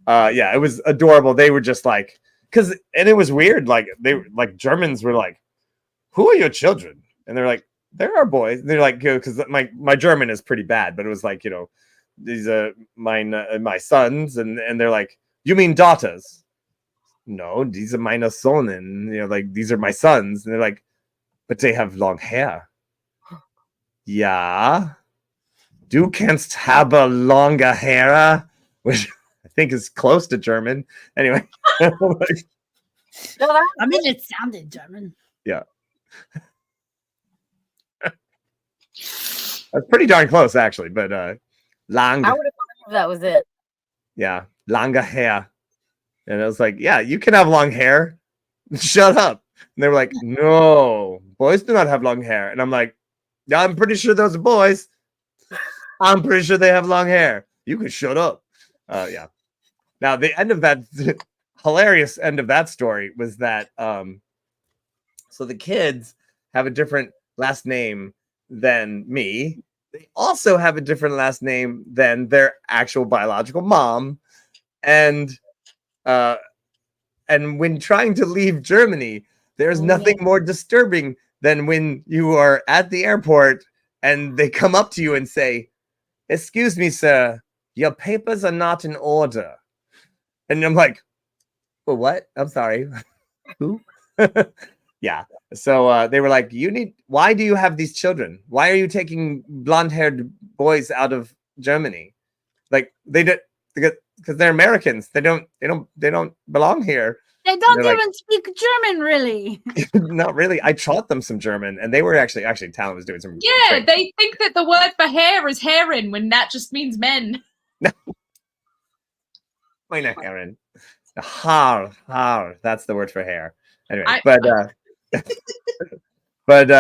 yeah, it was adorable. They were just like, and it was weird. Like Germans were like, "Who are your children?" And they're like, "They're our boys." And they're like, because my German is pretty bad, but it was like, these are my sons, and they're like, "You mean daughters?" No, these are meine Sohnen. Like these are my sons, and they're like, but they have long hair. Yeah. Du kannst habe lange Haare, which I think is close to German. Anyway. I mean, it sounded German. Yeah. That's pretty darn close, actually. But lang. I would have thought that was it. Yeah. Lange Hair. And I was like, yeah, you can have long hair. Shut up. And they were like, no, boys do not have long hair. And I'm like, yeah, I'm pretty sure those are boys. I'm pretty sure they have long hair. You can shut up. Yeah. Now, the end of that hilarious end of that story was that so the kids have a different last name than me. They also have a different last name than their actual biological mom. And when trying to leave Germany, there's nothing more disturbing than when you are at the airport and they come up to you and say, "Excuse me, sir, your papers are not in order." And I'm like, well, what? I'm sorry. Who? Yeah. So they were like, why do you have these children? Why are you taking blonde-haired boys out of Germany? Like because they're Americans. They don't belong here. They don't They're even speak German, really. Not really. I taught them some German, and they were actually Talon was doing some. Yeah, training. they think that the word for hair is heron when that just means men. Meine Herren. Haar. That's the word for hair. Anyway,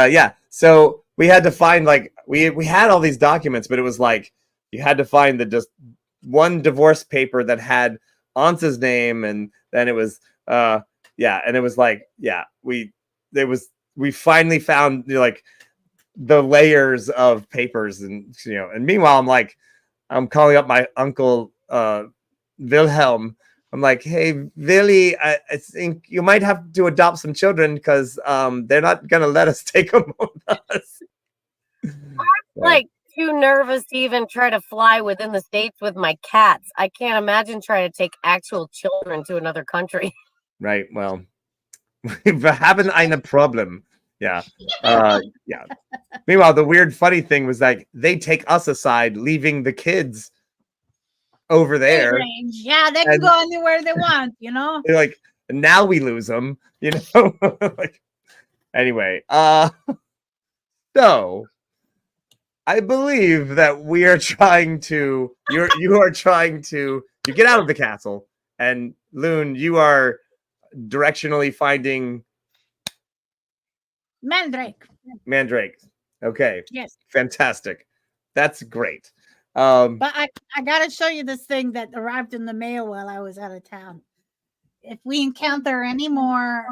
yeah. So we had to find like we had all these documents, but it was like you had to find the just one divorce paper that had Ansa's name, and then it was and it was like we finally found like the layers of papers, and and meanwhile I'm calling up my uncle Wilhelm. I'm like, hey, Willy, I think you might have to adopt some children because they're not gonna let us take them with us. Like too nervous to even try to fly within the states with my cats. I can't imagine trying to take actual children to another country. Right. Well, wir haben ein Problem. Yeah. Yeah. Meanwhile, the weird, funny thing was like they take us aside, leaving the kids over there. Range. Yeah, they can go anywhere they want, They're like, now we lose them, like, anyway, so I believe that we are trying to you are trying to get out of the castle, and Loon, you are directionally finding Mandrake. Okay. Yes. Fantastic. That's great. But I gotta show you this thing that arrived in the mail while I was out of town. If we encounter any more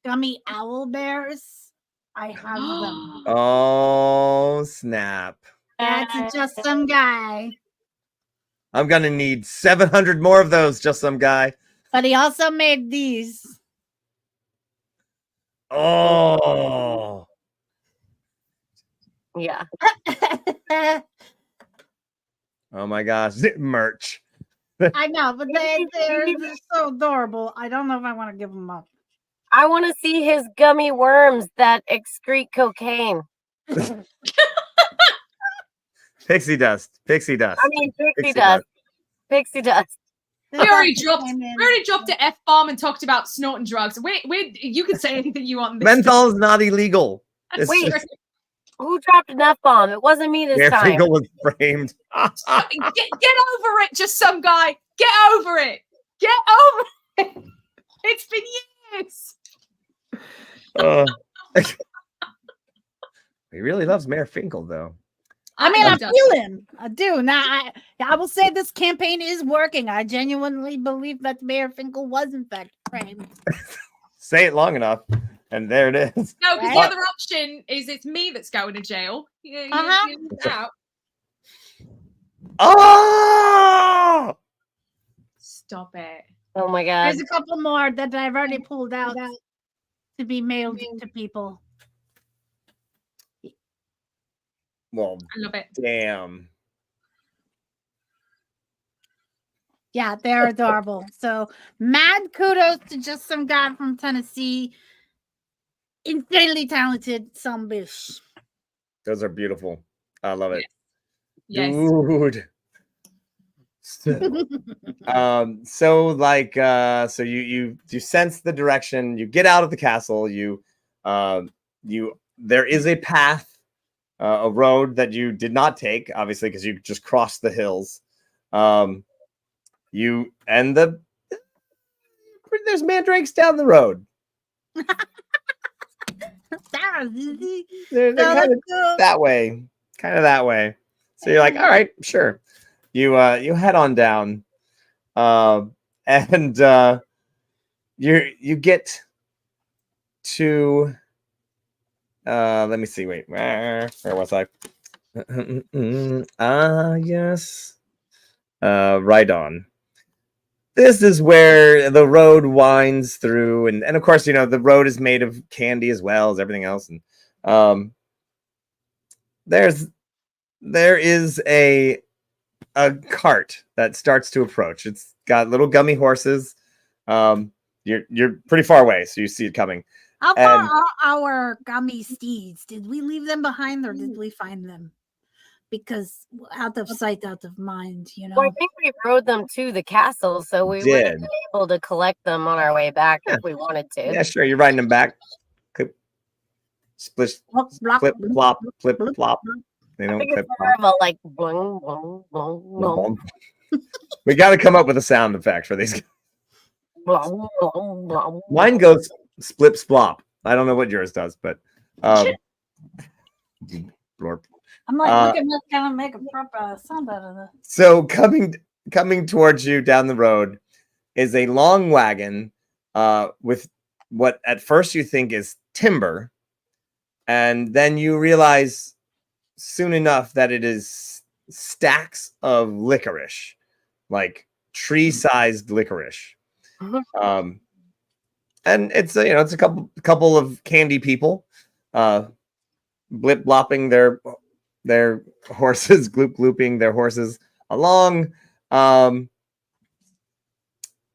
gummy owl bears, I have them. Oh, snap. That's just some guy. I'm gonna need 700 more of those, just some guy. But he also made these. Oh. Yeah. Oh my gosh. Merch. I know, but they're so adorable. I don't know if I want to give them up. I want to see his gummy worms that excrete cocaine. Pixie dust. I mean, pixie dust. Pixie dust. We already dropped the F-bomb and talked about snorting drugs. You can say anything you want. Menthol is not illegal. Wait, who dropped an F-bomb? It wasn't me this time. Finkel was framed. Get over it, just some guy. Get over it. Get over it. It's been years. He really loves Mayor Finkel, though. I mean, I feel him. I do. Now, I will say this campaign is working. I genuinely believe that Mayor Finkel was, in fact, framed. Say it long enough, and there it is. No, because the other option is it's me that's going to jail. Out. Oh! Stop it. Oh my God. There's a couple more that I've already pulled out to be mailed to people. Well, I love it. Damn. Yeah, they're adorable. So, mad kudos to just some guy from Tennessee. Insanely talented some bish. Those are beautiful. I love it. Yes. Dude. So you sense the direction, you get out of the castle, there is a path, a road that you did not take, obviously, because you just crossed the hills. There's mandrakes down the road. They're kind of that way. So you're like, all right, sure. You head on down, and you get to let me see. Wait, where was I? Yes. Right on. This is where the road winds through, and of course, the road is made of candy as well as everything else, and there is a cart that starts to approach. It's got little gummy horses. You're pretty far away, so you see it coming. How far are our gummy steeds? Did we leave them behind, or did we find them? Because out of sight, out of mind, Well, I think we rode them to the castle, so we would have been able to collect them on our way back if we wanted to. Yeah, sure. You're riding them back. Clip, splish, flip, flop, flip, flop. They I don't think clip. it's more of a like blung, blung, blung, blung, We got to come up with a sound effect for these. blung, blung, blung. Mine goes splip splop. I don't know what yours does, but blorp. I'm like looking at kind of make a proper sound out of that. So coming towards you down the road is a long wagon with what at first you think is timber, and then you realize soon enough that it is stacks of licorice, like tree-sized licorice. Mhm. And it's it's a couple of candy people blip blopping their horses, gloop glooping their horses along.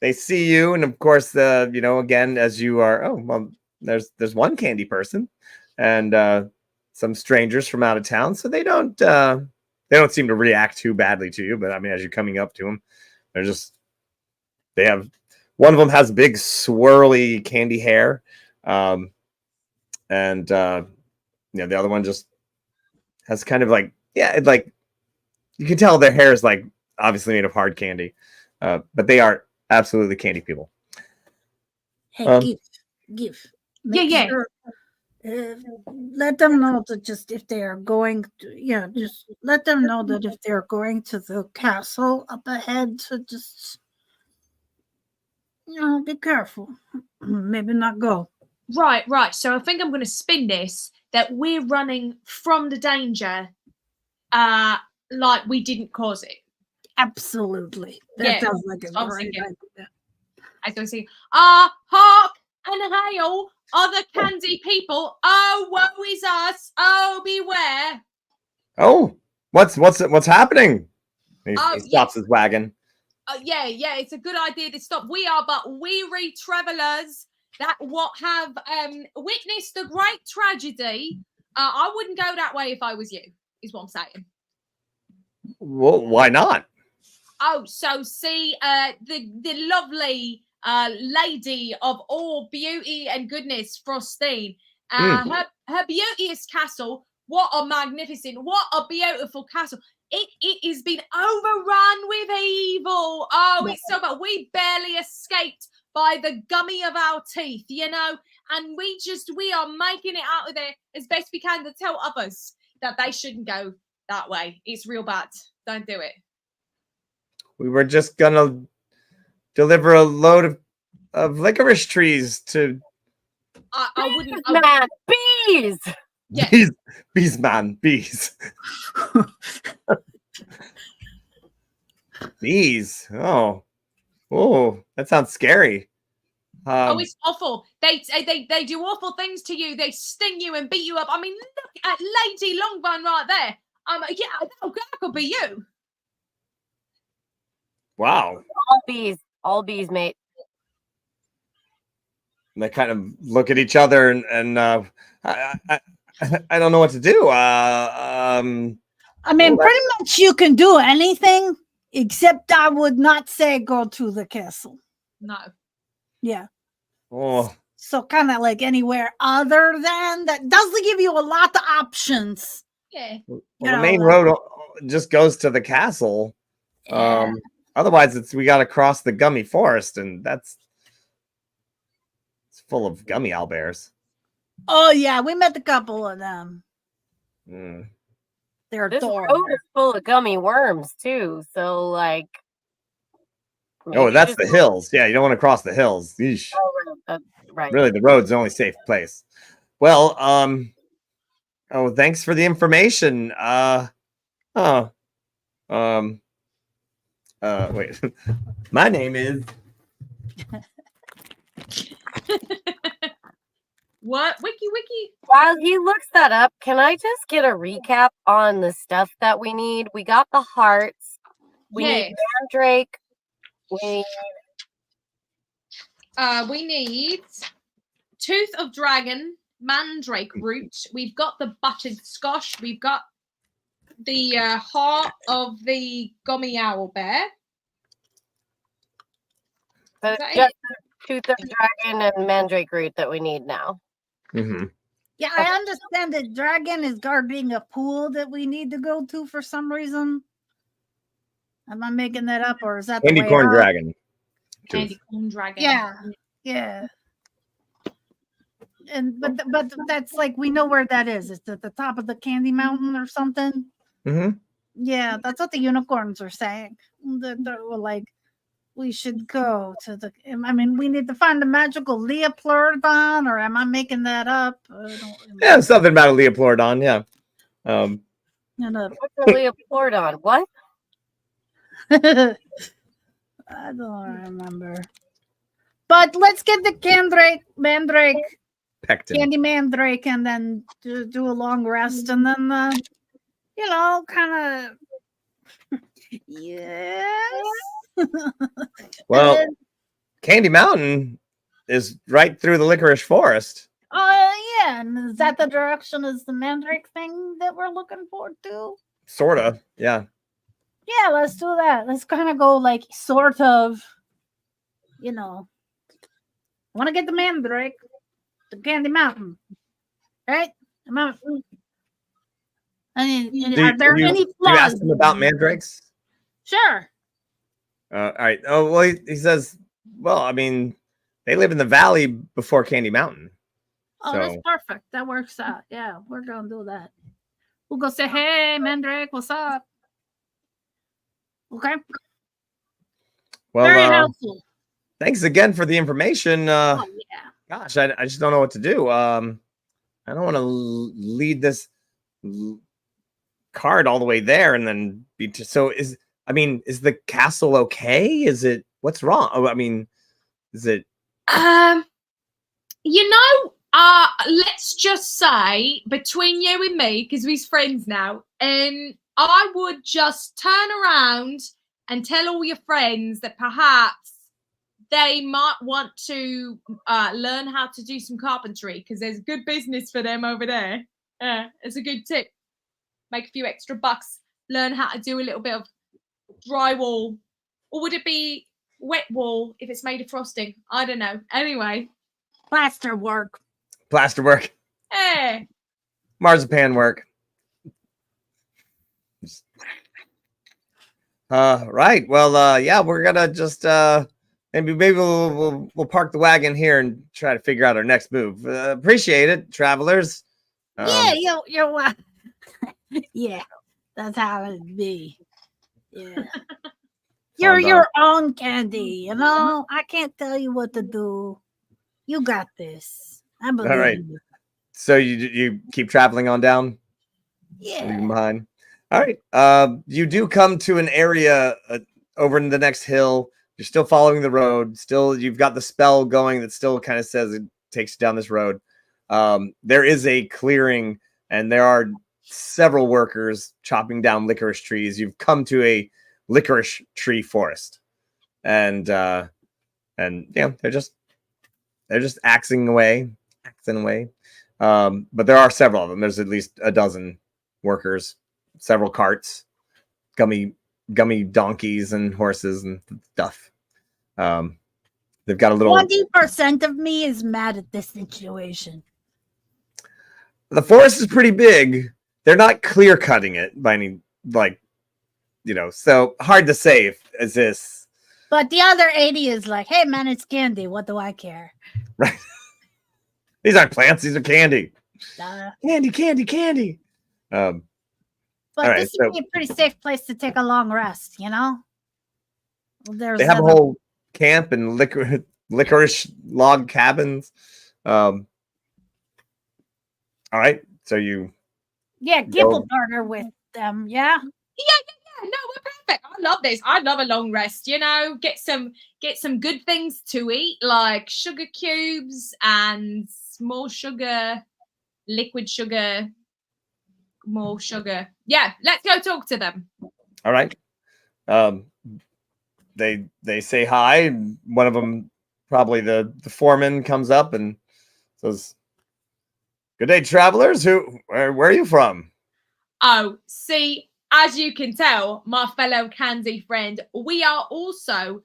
They see you, and of course, again, as you are, oh well, there's one candy person, and some strangers from out of town, so they don't seem to react too badly to you. But I mean, as you're coming up to them, they have one of them has big swirly candy hair, and the other one just has kind of like you can tell their hair is like obviously made of hard candy, but they are absolutely candy people. Hey, give. Yeah. Sure, let them know that just if they are going to, just let them know that if they're going to the castle up ahead, to just, be careful. Maybe not go. Right. So I think I'm going to spin this that we're running from the danger, like we didn't cause it. Absolutely. That sounds like a great idea. I don't see. Hark and hail, other candy people. Oh, woe is us. Oh, beware. Oh, what's happening? He stops his wagon. Yeah, it's a good idea to stop. We are but weary travelers that have witnessed a great tragedy. I wouldn't go that way if I was you, is what I'm saying. Well, why not? Oh, so see, the lovely lady of all beauty and goodness, Frostine. Her beauteous castle. What a magnificent, what a beautiful castle. It has been overrun with evil. Oh, it's so bad. We barely escaped by the gummy of our teeth, and we are making it out of there as best we can to tell others that they shouldn't go that way. It's real bad. Don't do it. We were just gonna deliver a load of licorice trees to. I wouldn't. Man, bees. Yeah. Bees, man, bees. Bees. Oh, that sounds scary. It's awful. They do awful things to you. They sting you and beat you up. I mean, look at Lady Longbone right there. That could be you. Wow. All bees, mate. And they kind of look at each other, and I don't know what to do. I mean, pretty much you can do anything, except I would not say go to the castle. No. Yeah. Oh. So kind of like anywhere other than that doesn't give you a lot of options. Yeah. Well, the main road just goes to the castle. Yeah. Otherwise, we got to cross the gummy forest, and it's full of gummy owlbears. Oh yeah, we met a couple of them. They're this adorable. road is full of gummy worms too. So like. Oh, that's the hills. Yeah, you don't want to cross the hills. Yeesh. Oh, right. Really, the road's the only safe place. Well, thanks for the information. Wait. My name is. What? Wiki. While he looks that up, can I just get a recap on the stuff that we need? We got the hearts. We need mandrake. We need tooth of dragon, mandrake root. We've got the buttered squash. We've got the heart of the gummy owl bear. So just tooth of dragon and mandrake root that we need now. Mm-hmm. Yeah, I understand that Dragon is guarding a pool that we need to go to for some reason. Am I making that up, or is that the Candy way corn out? dragon. Candy corn dragon. Yeah. And but that's like we know where that is. It's at the top of the Candy Mountain or something. Mm-hmm. Yeah, that's what the unicorns are saying. That were like, we should go to the. I mean, we need to find the magical Leopleurodon, or am I making that up? I don't Yeah, something about a Leopleurodon. Yeah. remember. What's a Leopleurodon? What? I don't remember. But let's get the Mandrake, Pectin. Candy Mandrake, and then do a long rest, and then kind of yes. Well, then, Candy Mountain is right through the licorice forest. yeah, and is that the direction is the Mandrake thing that we're looking forward to? Sorta. Yeah. Yeah, let's do that. Let's kind of go like sort of, I want to get the Mandrake, the Candy Mountain, right? I mean, are there any You flaws? asked him about mandrakes? Sure. All right. Oh, well, he says, well, I mean, they live in the valley before Candy Mountain. Oh, that's perfect. That works out. Yeah, we're gonna do that. We'll go say, "Hey, Mandrake, what's up?" Okay. Well, very helpful. Thanks again for the information. Oh yeah. Gosh, I just don't know what to do. I don't want to lead this card all the way there and then be so. Is the castle okay? Is it what's wrong? Oh, I mean, is it? Let's just say between you and me, because we're friends now, I would just turn around and tell all your friends that perhaps they might want to learn how to do some carpentry, because there's good business for them over there. It's a good tip. Make a few extra bucks. Learn how to do a little bit of drywall, or would it be wet wall if it's made of frosting? I don't know. Anyway, plaster work. Hey, marzipan work. Right. Well, yeah, we're gonna just maybe we'll park the wagon here and try to figure out our next move. Appreciate it, travelers. Yeah, you're yeah, that's how it be. Yeah. You're your own Candy, I can't tell you what to do. You got this. I believe in you. So you keep traveling on down? Yeah. Leaving behind. All right. You do come to an area over in the next hill. You're still following the road. Still, you've got the spell going that still kind of says it takes you down this road. There is a clearing, and there are several workers chopping down licorice trees. You've come to a licorice tree forest, and yeah, they're just axing away. But there are several of them. There's at least a dozen workers, several carts, gummy donkeys and horses and stuff. They've got a little 20% of me is mad at this situation. The forest is pretty big. They're not clear cutting it by any so hard to say if is this. But the other 80 is like, hey man, it's candy. What do I care? Right. These aren't plants, these are candy. Candy. But this would be a pretty safe place to take a long rest, They have a whole camp and licorice log cabins. All right, so you Gimple partner with them, yeah. No, we're perfect. I love this. I love a long rest. Get some good things to eat, like sugar cubes and small sugar, liquid sugar, more sugar. Yeah, let's go talk to them. All right. They say hi. One of them, probably the foreman, comes up and says, "Good day, travelers. Where are you from?" Oh, see, as you can tell, my fellow candy friend, we are also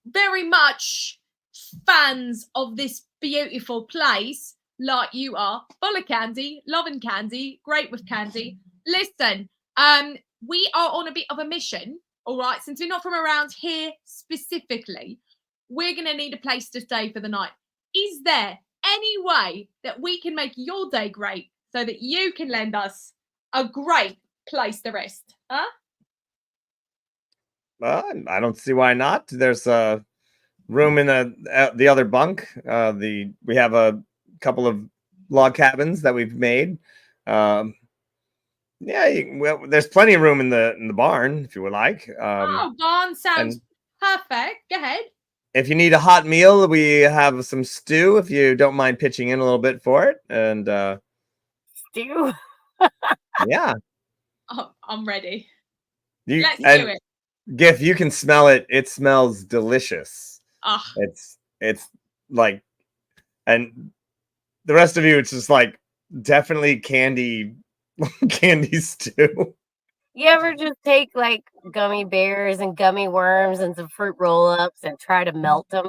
very much fans of this beautiful place. like you are, full of candy, loving candy, great with candy. Listen, we are on a bit of a mission, all right? Since we're not from around here specifically, we're going to need a place to stay for the night. Is there any way that we can make your day great so that you can lend us a great place to rest? Huh? I don't see why not. There's a room in the other bunk. We have a couple of log cabins that we've made. Well, there's plenty of room in the barn if you would like. Barn sounds perfect. Go ahead. If you need a hot meal, we have some stew. If you don't mind pitching in a little bit for it, and Stew. Oh, I'm ready. Let's do it. Gif, you can smell it. It smells delicious. Oh. It's like, and the rest of you, it's just like definitely candy stew. You ever just take like gummy bears and gummy worms and some fruit roll-ups and try to melt them?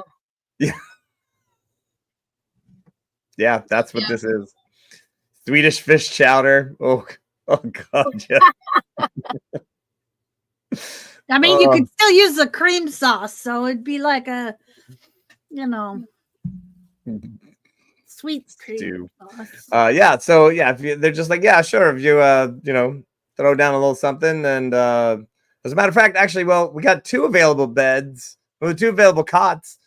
Yeah, that's what this is. Swedish fish chowder. Oh God, yeah. I mean, you could still use the cream sauce, so it'd be like a, sweet cream Stew. sauce. So if they're just like, yeah, sure. If you throw down a little something, and as a matter of fact, actually, well, we got 2 available beds, 2 available cots.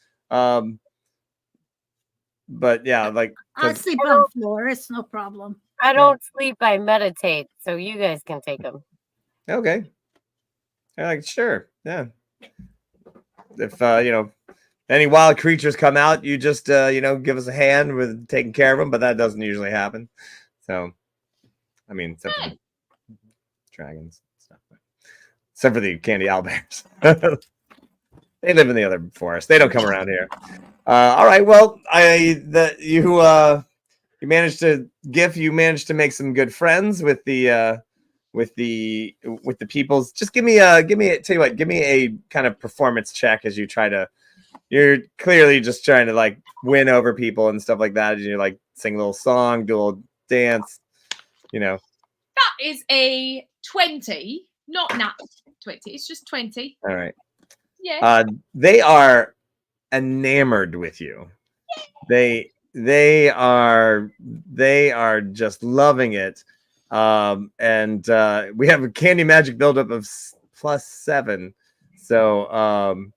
But yeah, like I'll sleep on the floor. It's no problem. I don't sleep. I meditate, so you guys can take them. Okay. They're like, sure, yeah. If any wild creatures come out, you just give us a hand with taking care of them, but that doesn't usually happen. So, I mean, except for the dragons stuff, except for the candy owlbears. They live in the other forest. They don't come around here. All right. Well, you managed to make some good friends with the peoples. Just give me a kind of performance check as you try to. You're clearly just trying to like win over people and stuff like that. And you like sing a little song, do a little dance. That is a 20, not nat 20. It's just 20. All right. Yeah. They are enamored with you. They are just loving it. And we have a candy magic buildup of +7. So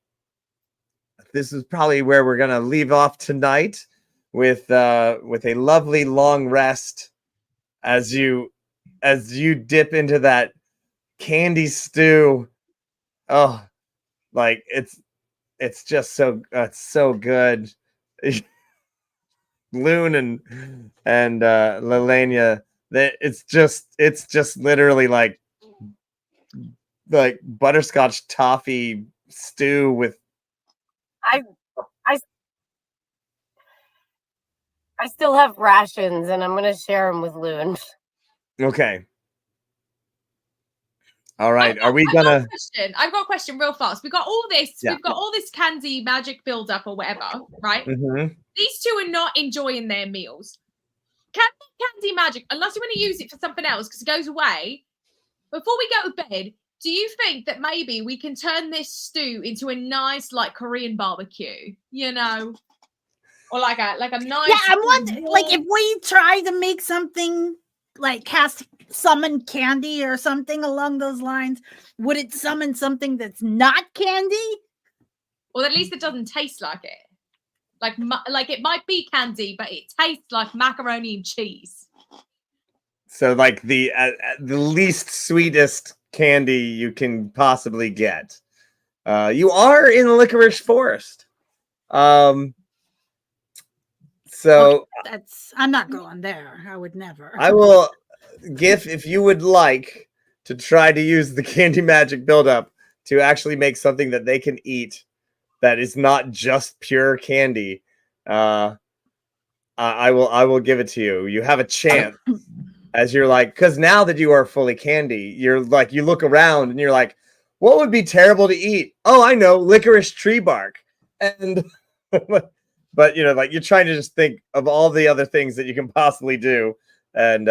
this is probably where we're gonna leave off tonight with a lovely long rest as you dip into that candy stew. Oh, like it's just so good. Loon and Lelania, it's just literally like butterscotch toffee stew with. I still have rations, and I'm gonna share them with Loon. Okay. All right. I've got a question real fast. We've got all this. Yeah. We've got all this candy magic build-up or whatever, right? Mm-hmm. These 2 are not enjoying their meals. Candy magic, unless you want to use it for something else because it goes away. Before we go to bed, do you think that maybe we can turn this stew into a nice, like, Korean barbecue? Or like a nice. Yeah, I'm wondering, like, if we try to make something like summon candy or something along those lines, would it summon something that's not candy? Well, at least it doesn't taste like it. Like it might be candy, but it tastes like macaroni and cheese. So, like the least sweetest candy you can possibly get. You are in the licorice forest. So I'm not going there. I would never. I will, Gif, if you would like to try to use the candy magic buildup to actually make something that they can eat that is not just pure candy, I will give it to you. You have a chance as you're like, because now that you are fully candy, you're like, you look around and you're like, what would be terrible to eat? Oh, I know, licorice tree bark. And but like you're trying to just think of all the other things that you can possibly do, and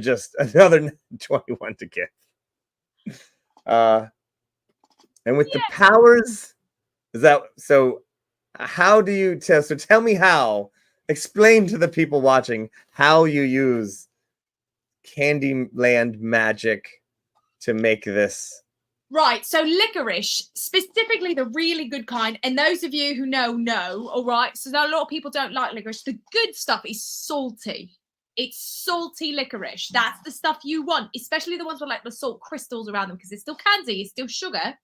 just another 21 to give. And with the powers, is that so? How do you tell? So tell me how. Explain to the people watching how you use Candyland magic to make this. Right, so licorice, specifically the really good kind, and those of you who know, all right? So a lot of people don't like licorice. The good stuff is salty. It's salty licorice. That's the stuff you want, especially the ones with like the salt crystals around them, because it's still candy, it's still sugar,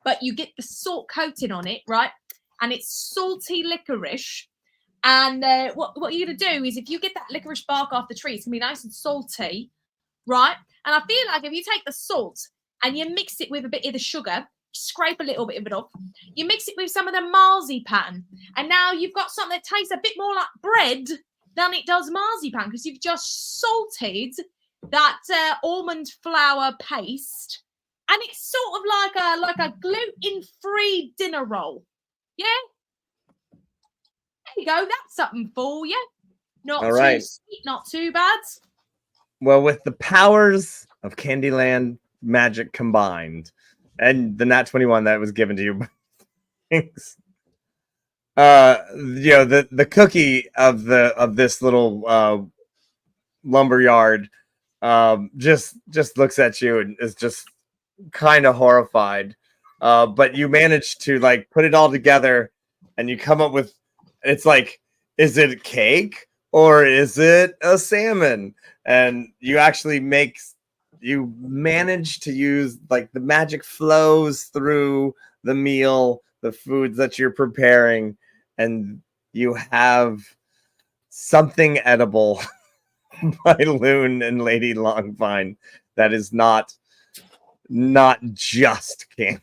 but you get the salt coating on it, right? And it's salty licorice. And what you're going to do is if you get that licorice bark off the tree, it's going to be nice and salty, right? And I feel like if you take the salt and you mix it with a bit of the sugar, scrape a little bit of it off, you mix it with some of the marzipan, and now you've got something that tastes a bit more like bread than it does marzipan, because you've just salted that almond flour paste, and it's sort of like a gluten-free dinner roll. Yeah? There you go. That's something for you. Not All too right. sweet, not too bad. Well, with the powers of Candyland magic combined, and the nat 21 that was given to you, thanks. The cookie of this little lumberyard just looks at you and is just kind of horrified. But you manage to like put it all together, and you come up with, it's like, is it a cake or is it a salmon? And you actually manage to use, like, the magic flows through the meal, the foods that you're preparing, and you have something edible by Loon and Lady Longvine that is not just candy.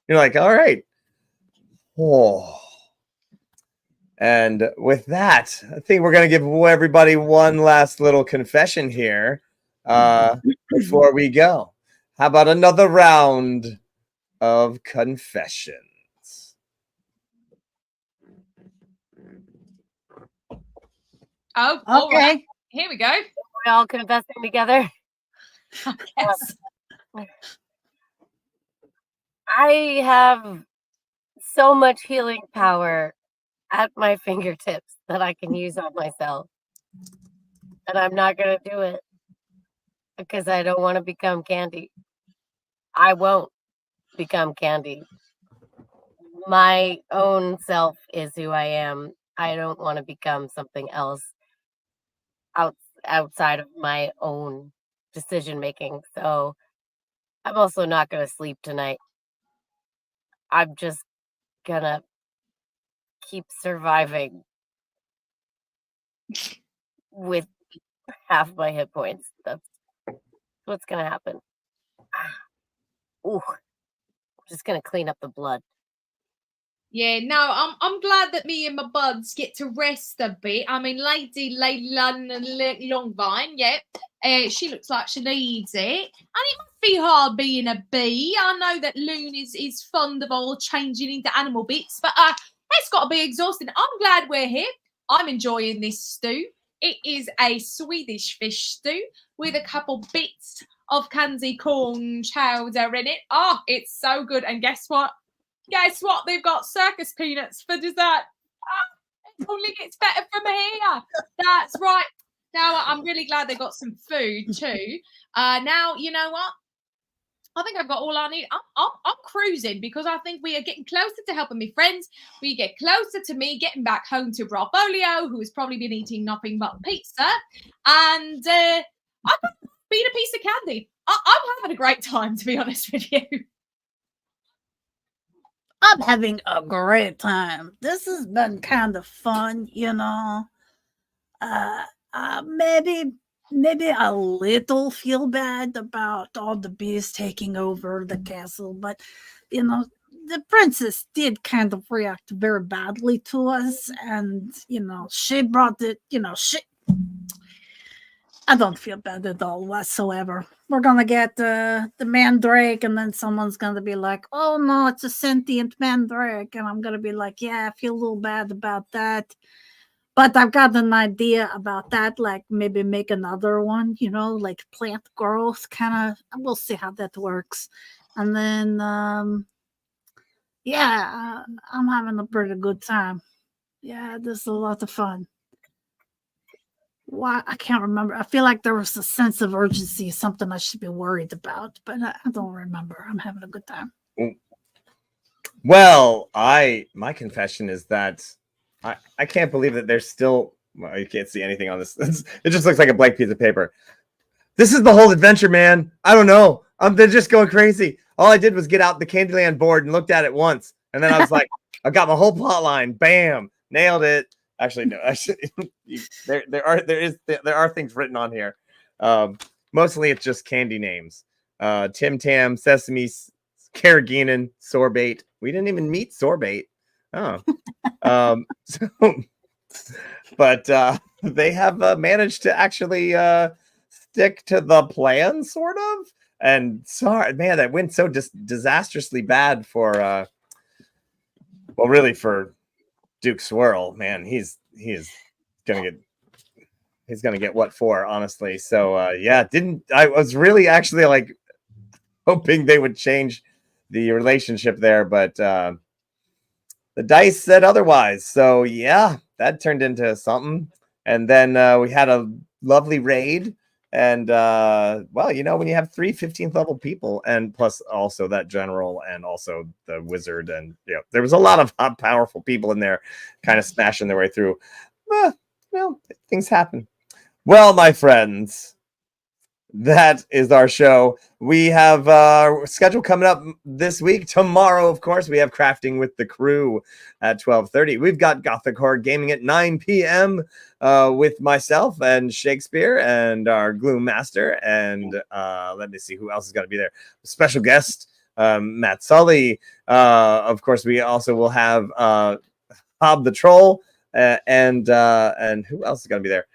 You're like, all right. Oh. And with that, I think we're going to give everybody one last little confession here before we go. How about another round of confessions? Oh, all Okay. right. Here we go. We're all confessing together. Yes. I have so much healing power at my fingertips that I can use on myself. And I'm not going to do it because I don't want to become Candy. I won't become Candy. My own self is who I am. I don't want to become something else outside of my own decision making. So I'm also not going to sleep tonight. I'm just going to keep surviving with half my hit points. That's what's going to happen. Ooh. Just going to clean up the blood. Yeah, no, I'm glad that me and my buds get to rest a bit. I mean, Lady Longvine, yeah, she looks like she needs it. And it must be hard being a bee. I know that Loon is fond of all changing into animal bits, but it's got to be exhausting. I'm glad we're here. I'm enjoying this stew. It is a Swedish fish stew with a couple bits of candy corn chowder in it. Oh, it's so good. And guess what? Guess what? They've got circus peanuts for dessert. It only gets better from here. That's right. Now, I'm really glad they got some food too. Now, you know what? I think I've got all I need. I'm cruising because I think we are getting closer to helping me friends. We get closer to me getting back home to Brofolio, who has probably been eating nothing but pizza. And I've been a piece of candy. I'm having a great time, to be honest with you. I'm having a great time. This has been kind of fun, you know. Maybe a little feel bad about all the bees taking over the castle, but you know, the princess did kind of react very badly to us, and you know, she brought it. You know, I don't feel bad at all whatsoever. We're gonna get the mandrake, and then someone's gonna be like, "Oh no, it's a sentient mandrake," and I'm gonna be like, "Yeah, I feel a little bad about that." But I've got an idea about that, like maybe make another one, like plant growth kind of. We'll see how that works. And then, yeah, I'm having a pretty good time. Yeah, this is a lot of fun. Why? I can't remember. I feel like there was a sense of urgency, something I should be worried about, but I don't remember. I'm having a good time. Well, my confession is that I can't believe that there's still. Well, you can't see anything on this. It just looks like a blank piece of paper. This is the whole adventure, man. I don't know. They're just going crazy. All I did was get out the Candyland board and looked at it once, and then I was like, I got my whole plot line. Bam, nailed it. Actually, no. There are things written on here. Mostly it's just candy names. Tim Tam, Sesame, Carrageenan, Sorbate. We didn't even meet Sorbate. Oh. But they have managed to actually stick to the plan, sort of. And sorry, man, that went so disastrously bad for really for Duke Swirl. Man, he's gonna get what for, honestly. So yeah, I was really actually like hoping they would change the relationship there, but the dice said otherwise. So yeah, that turned into something. And then we had a lovely raid. And well, when you have 3 15th level people, and plus also that general and also the wizard, and there was a lot of powerful people in there kind of smashing their way through. Well, things happen. Well, my friends, that is our show. We have a schedule coming up this week. Tomorrow, of course, we have Crafting with the Crew at 12:30. We've got Gothic Horror Gaming at 9 p.m. With myself and Shakespeare and our Gloom Master. And let me see who else is going to be there. Special guest, Matt Sully. Of course, we also will have Hob the Troll and who else is going to be there?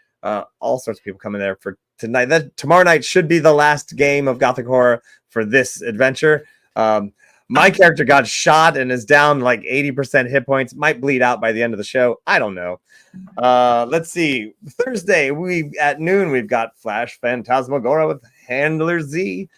All sorts of people coming there for tonight. Tomorrow night should be the last game of Gothic Horror for this adventure. My character got shot and is down like 80% hit points. Might bleed out by the end of the show. I don't know. Let's see. Thursday, at noon, we've got Flash Phantasmagora with Handler Z.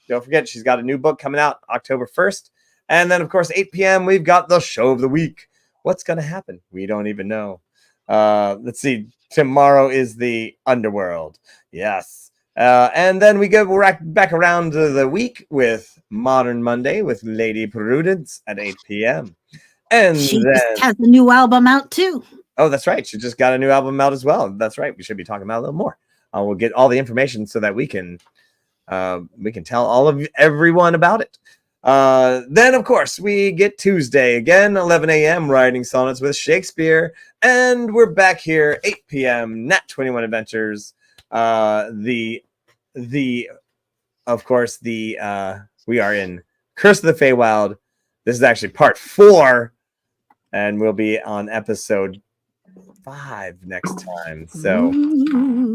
Don't forget, she's got a new book coming out October 1st. And then, of course, 8 p.m., we've got the show of the week. What's going to happen? We don't even know. Let's see. Tomorrow is the Underworld. Yes. And then we go back around to the week with Modern Monday with Lady Prudence at 8 p.m. And she then just has a new album out too. Oh, that's right. She just got a new album out as well. That's right. We should be talking about it a little more. We'll get all the information so that we can tell everyone about it. Then, of course, we get Tuesday again, 11 a.m. Writing Sonnets with Shakespeare. And we're back here, 8 p.m. Nat 21 Adventures. We are in Curse of the Feywild. This is actually part 4. And we'll be on episode 5 next time. So,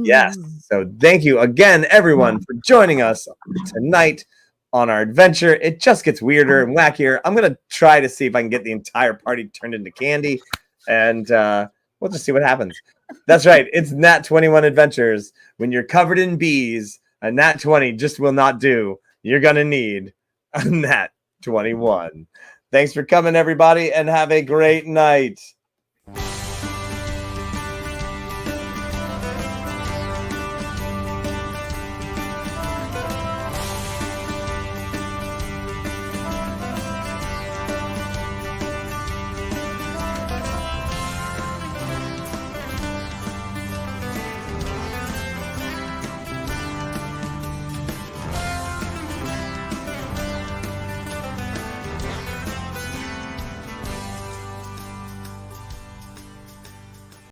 yes. So, thank you again, everyone, for joining us tonight on our adventure. It just gets weirder and wackier. I'm going to try to see if I can get the entire party turned into candy, and we'll just see what happens. That's right. It's Nat 21 Adventures. When you're covered in bees, a Nat 20 just will not do. You're going to need a Nat 21. Thanks for coming, everybody, and have a great night.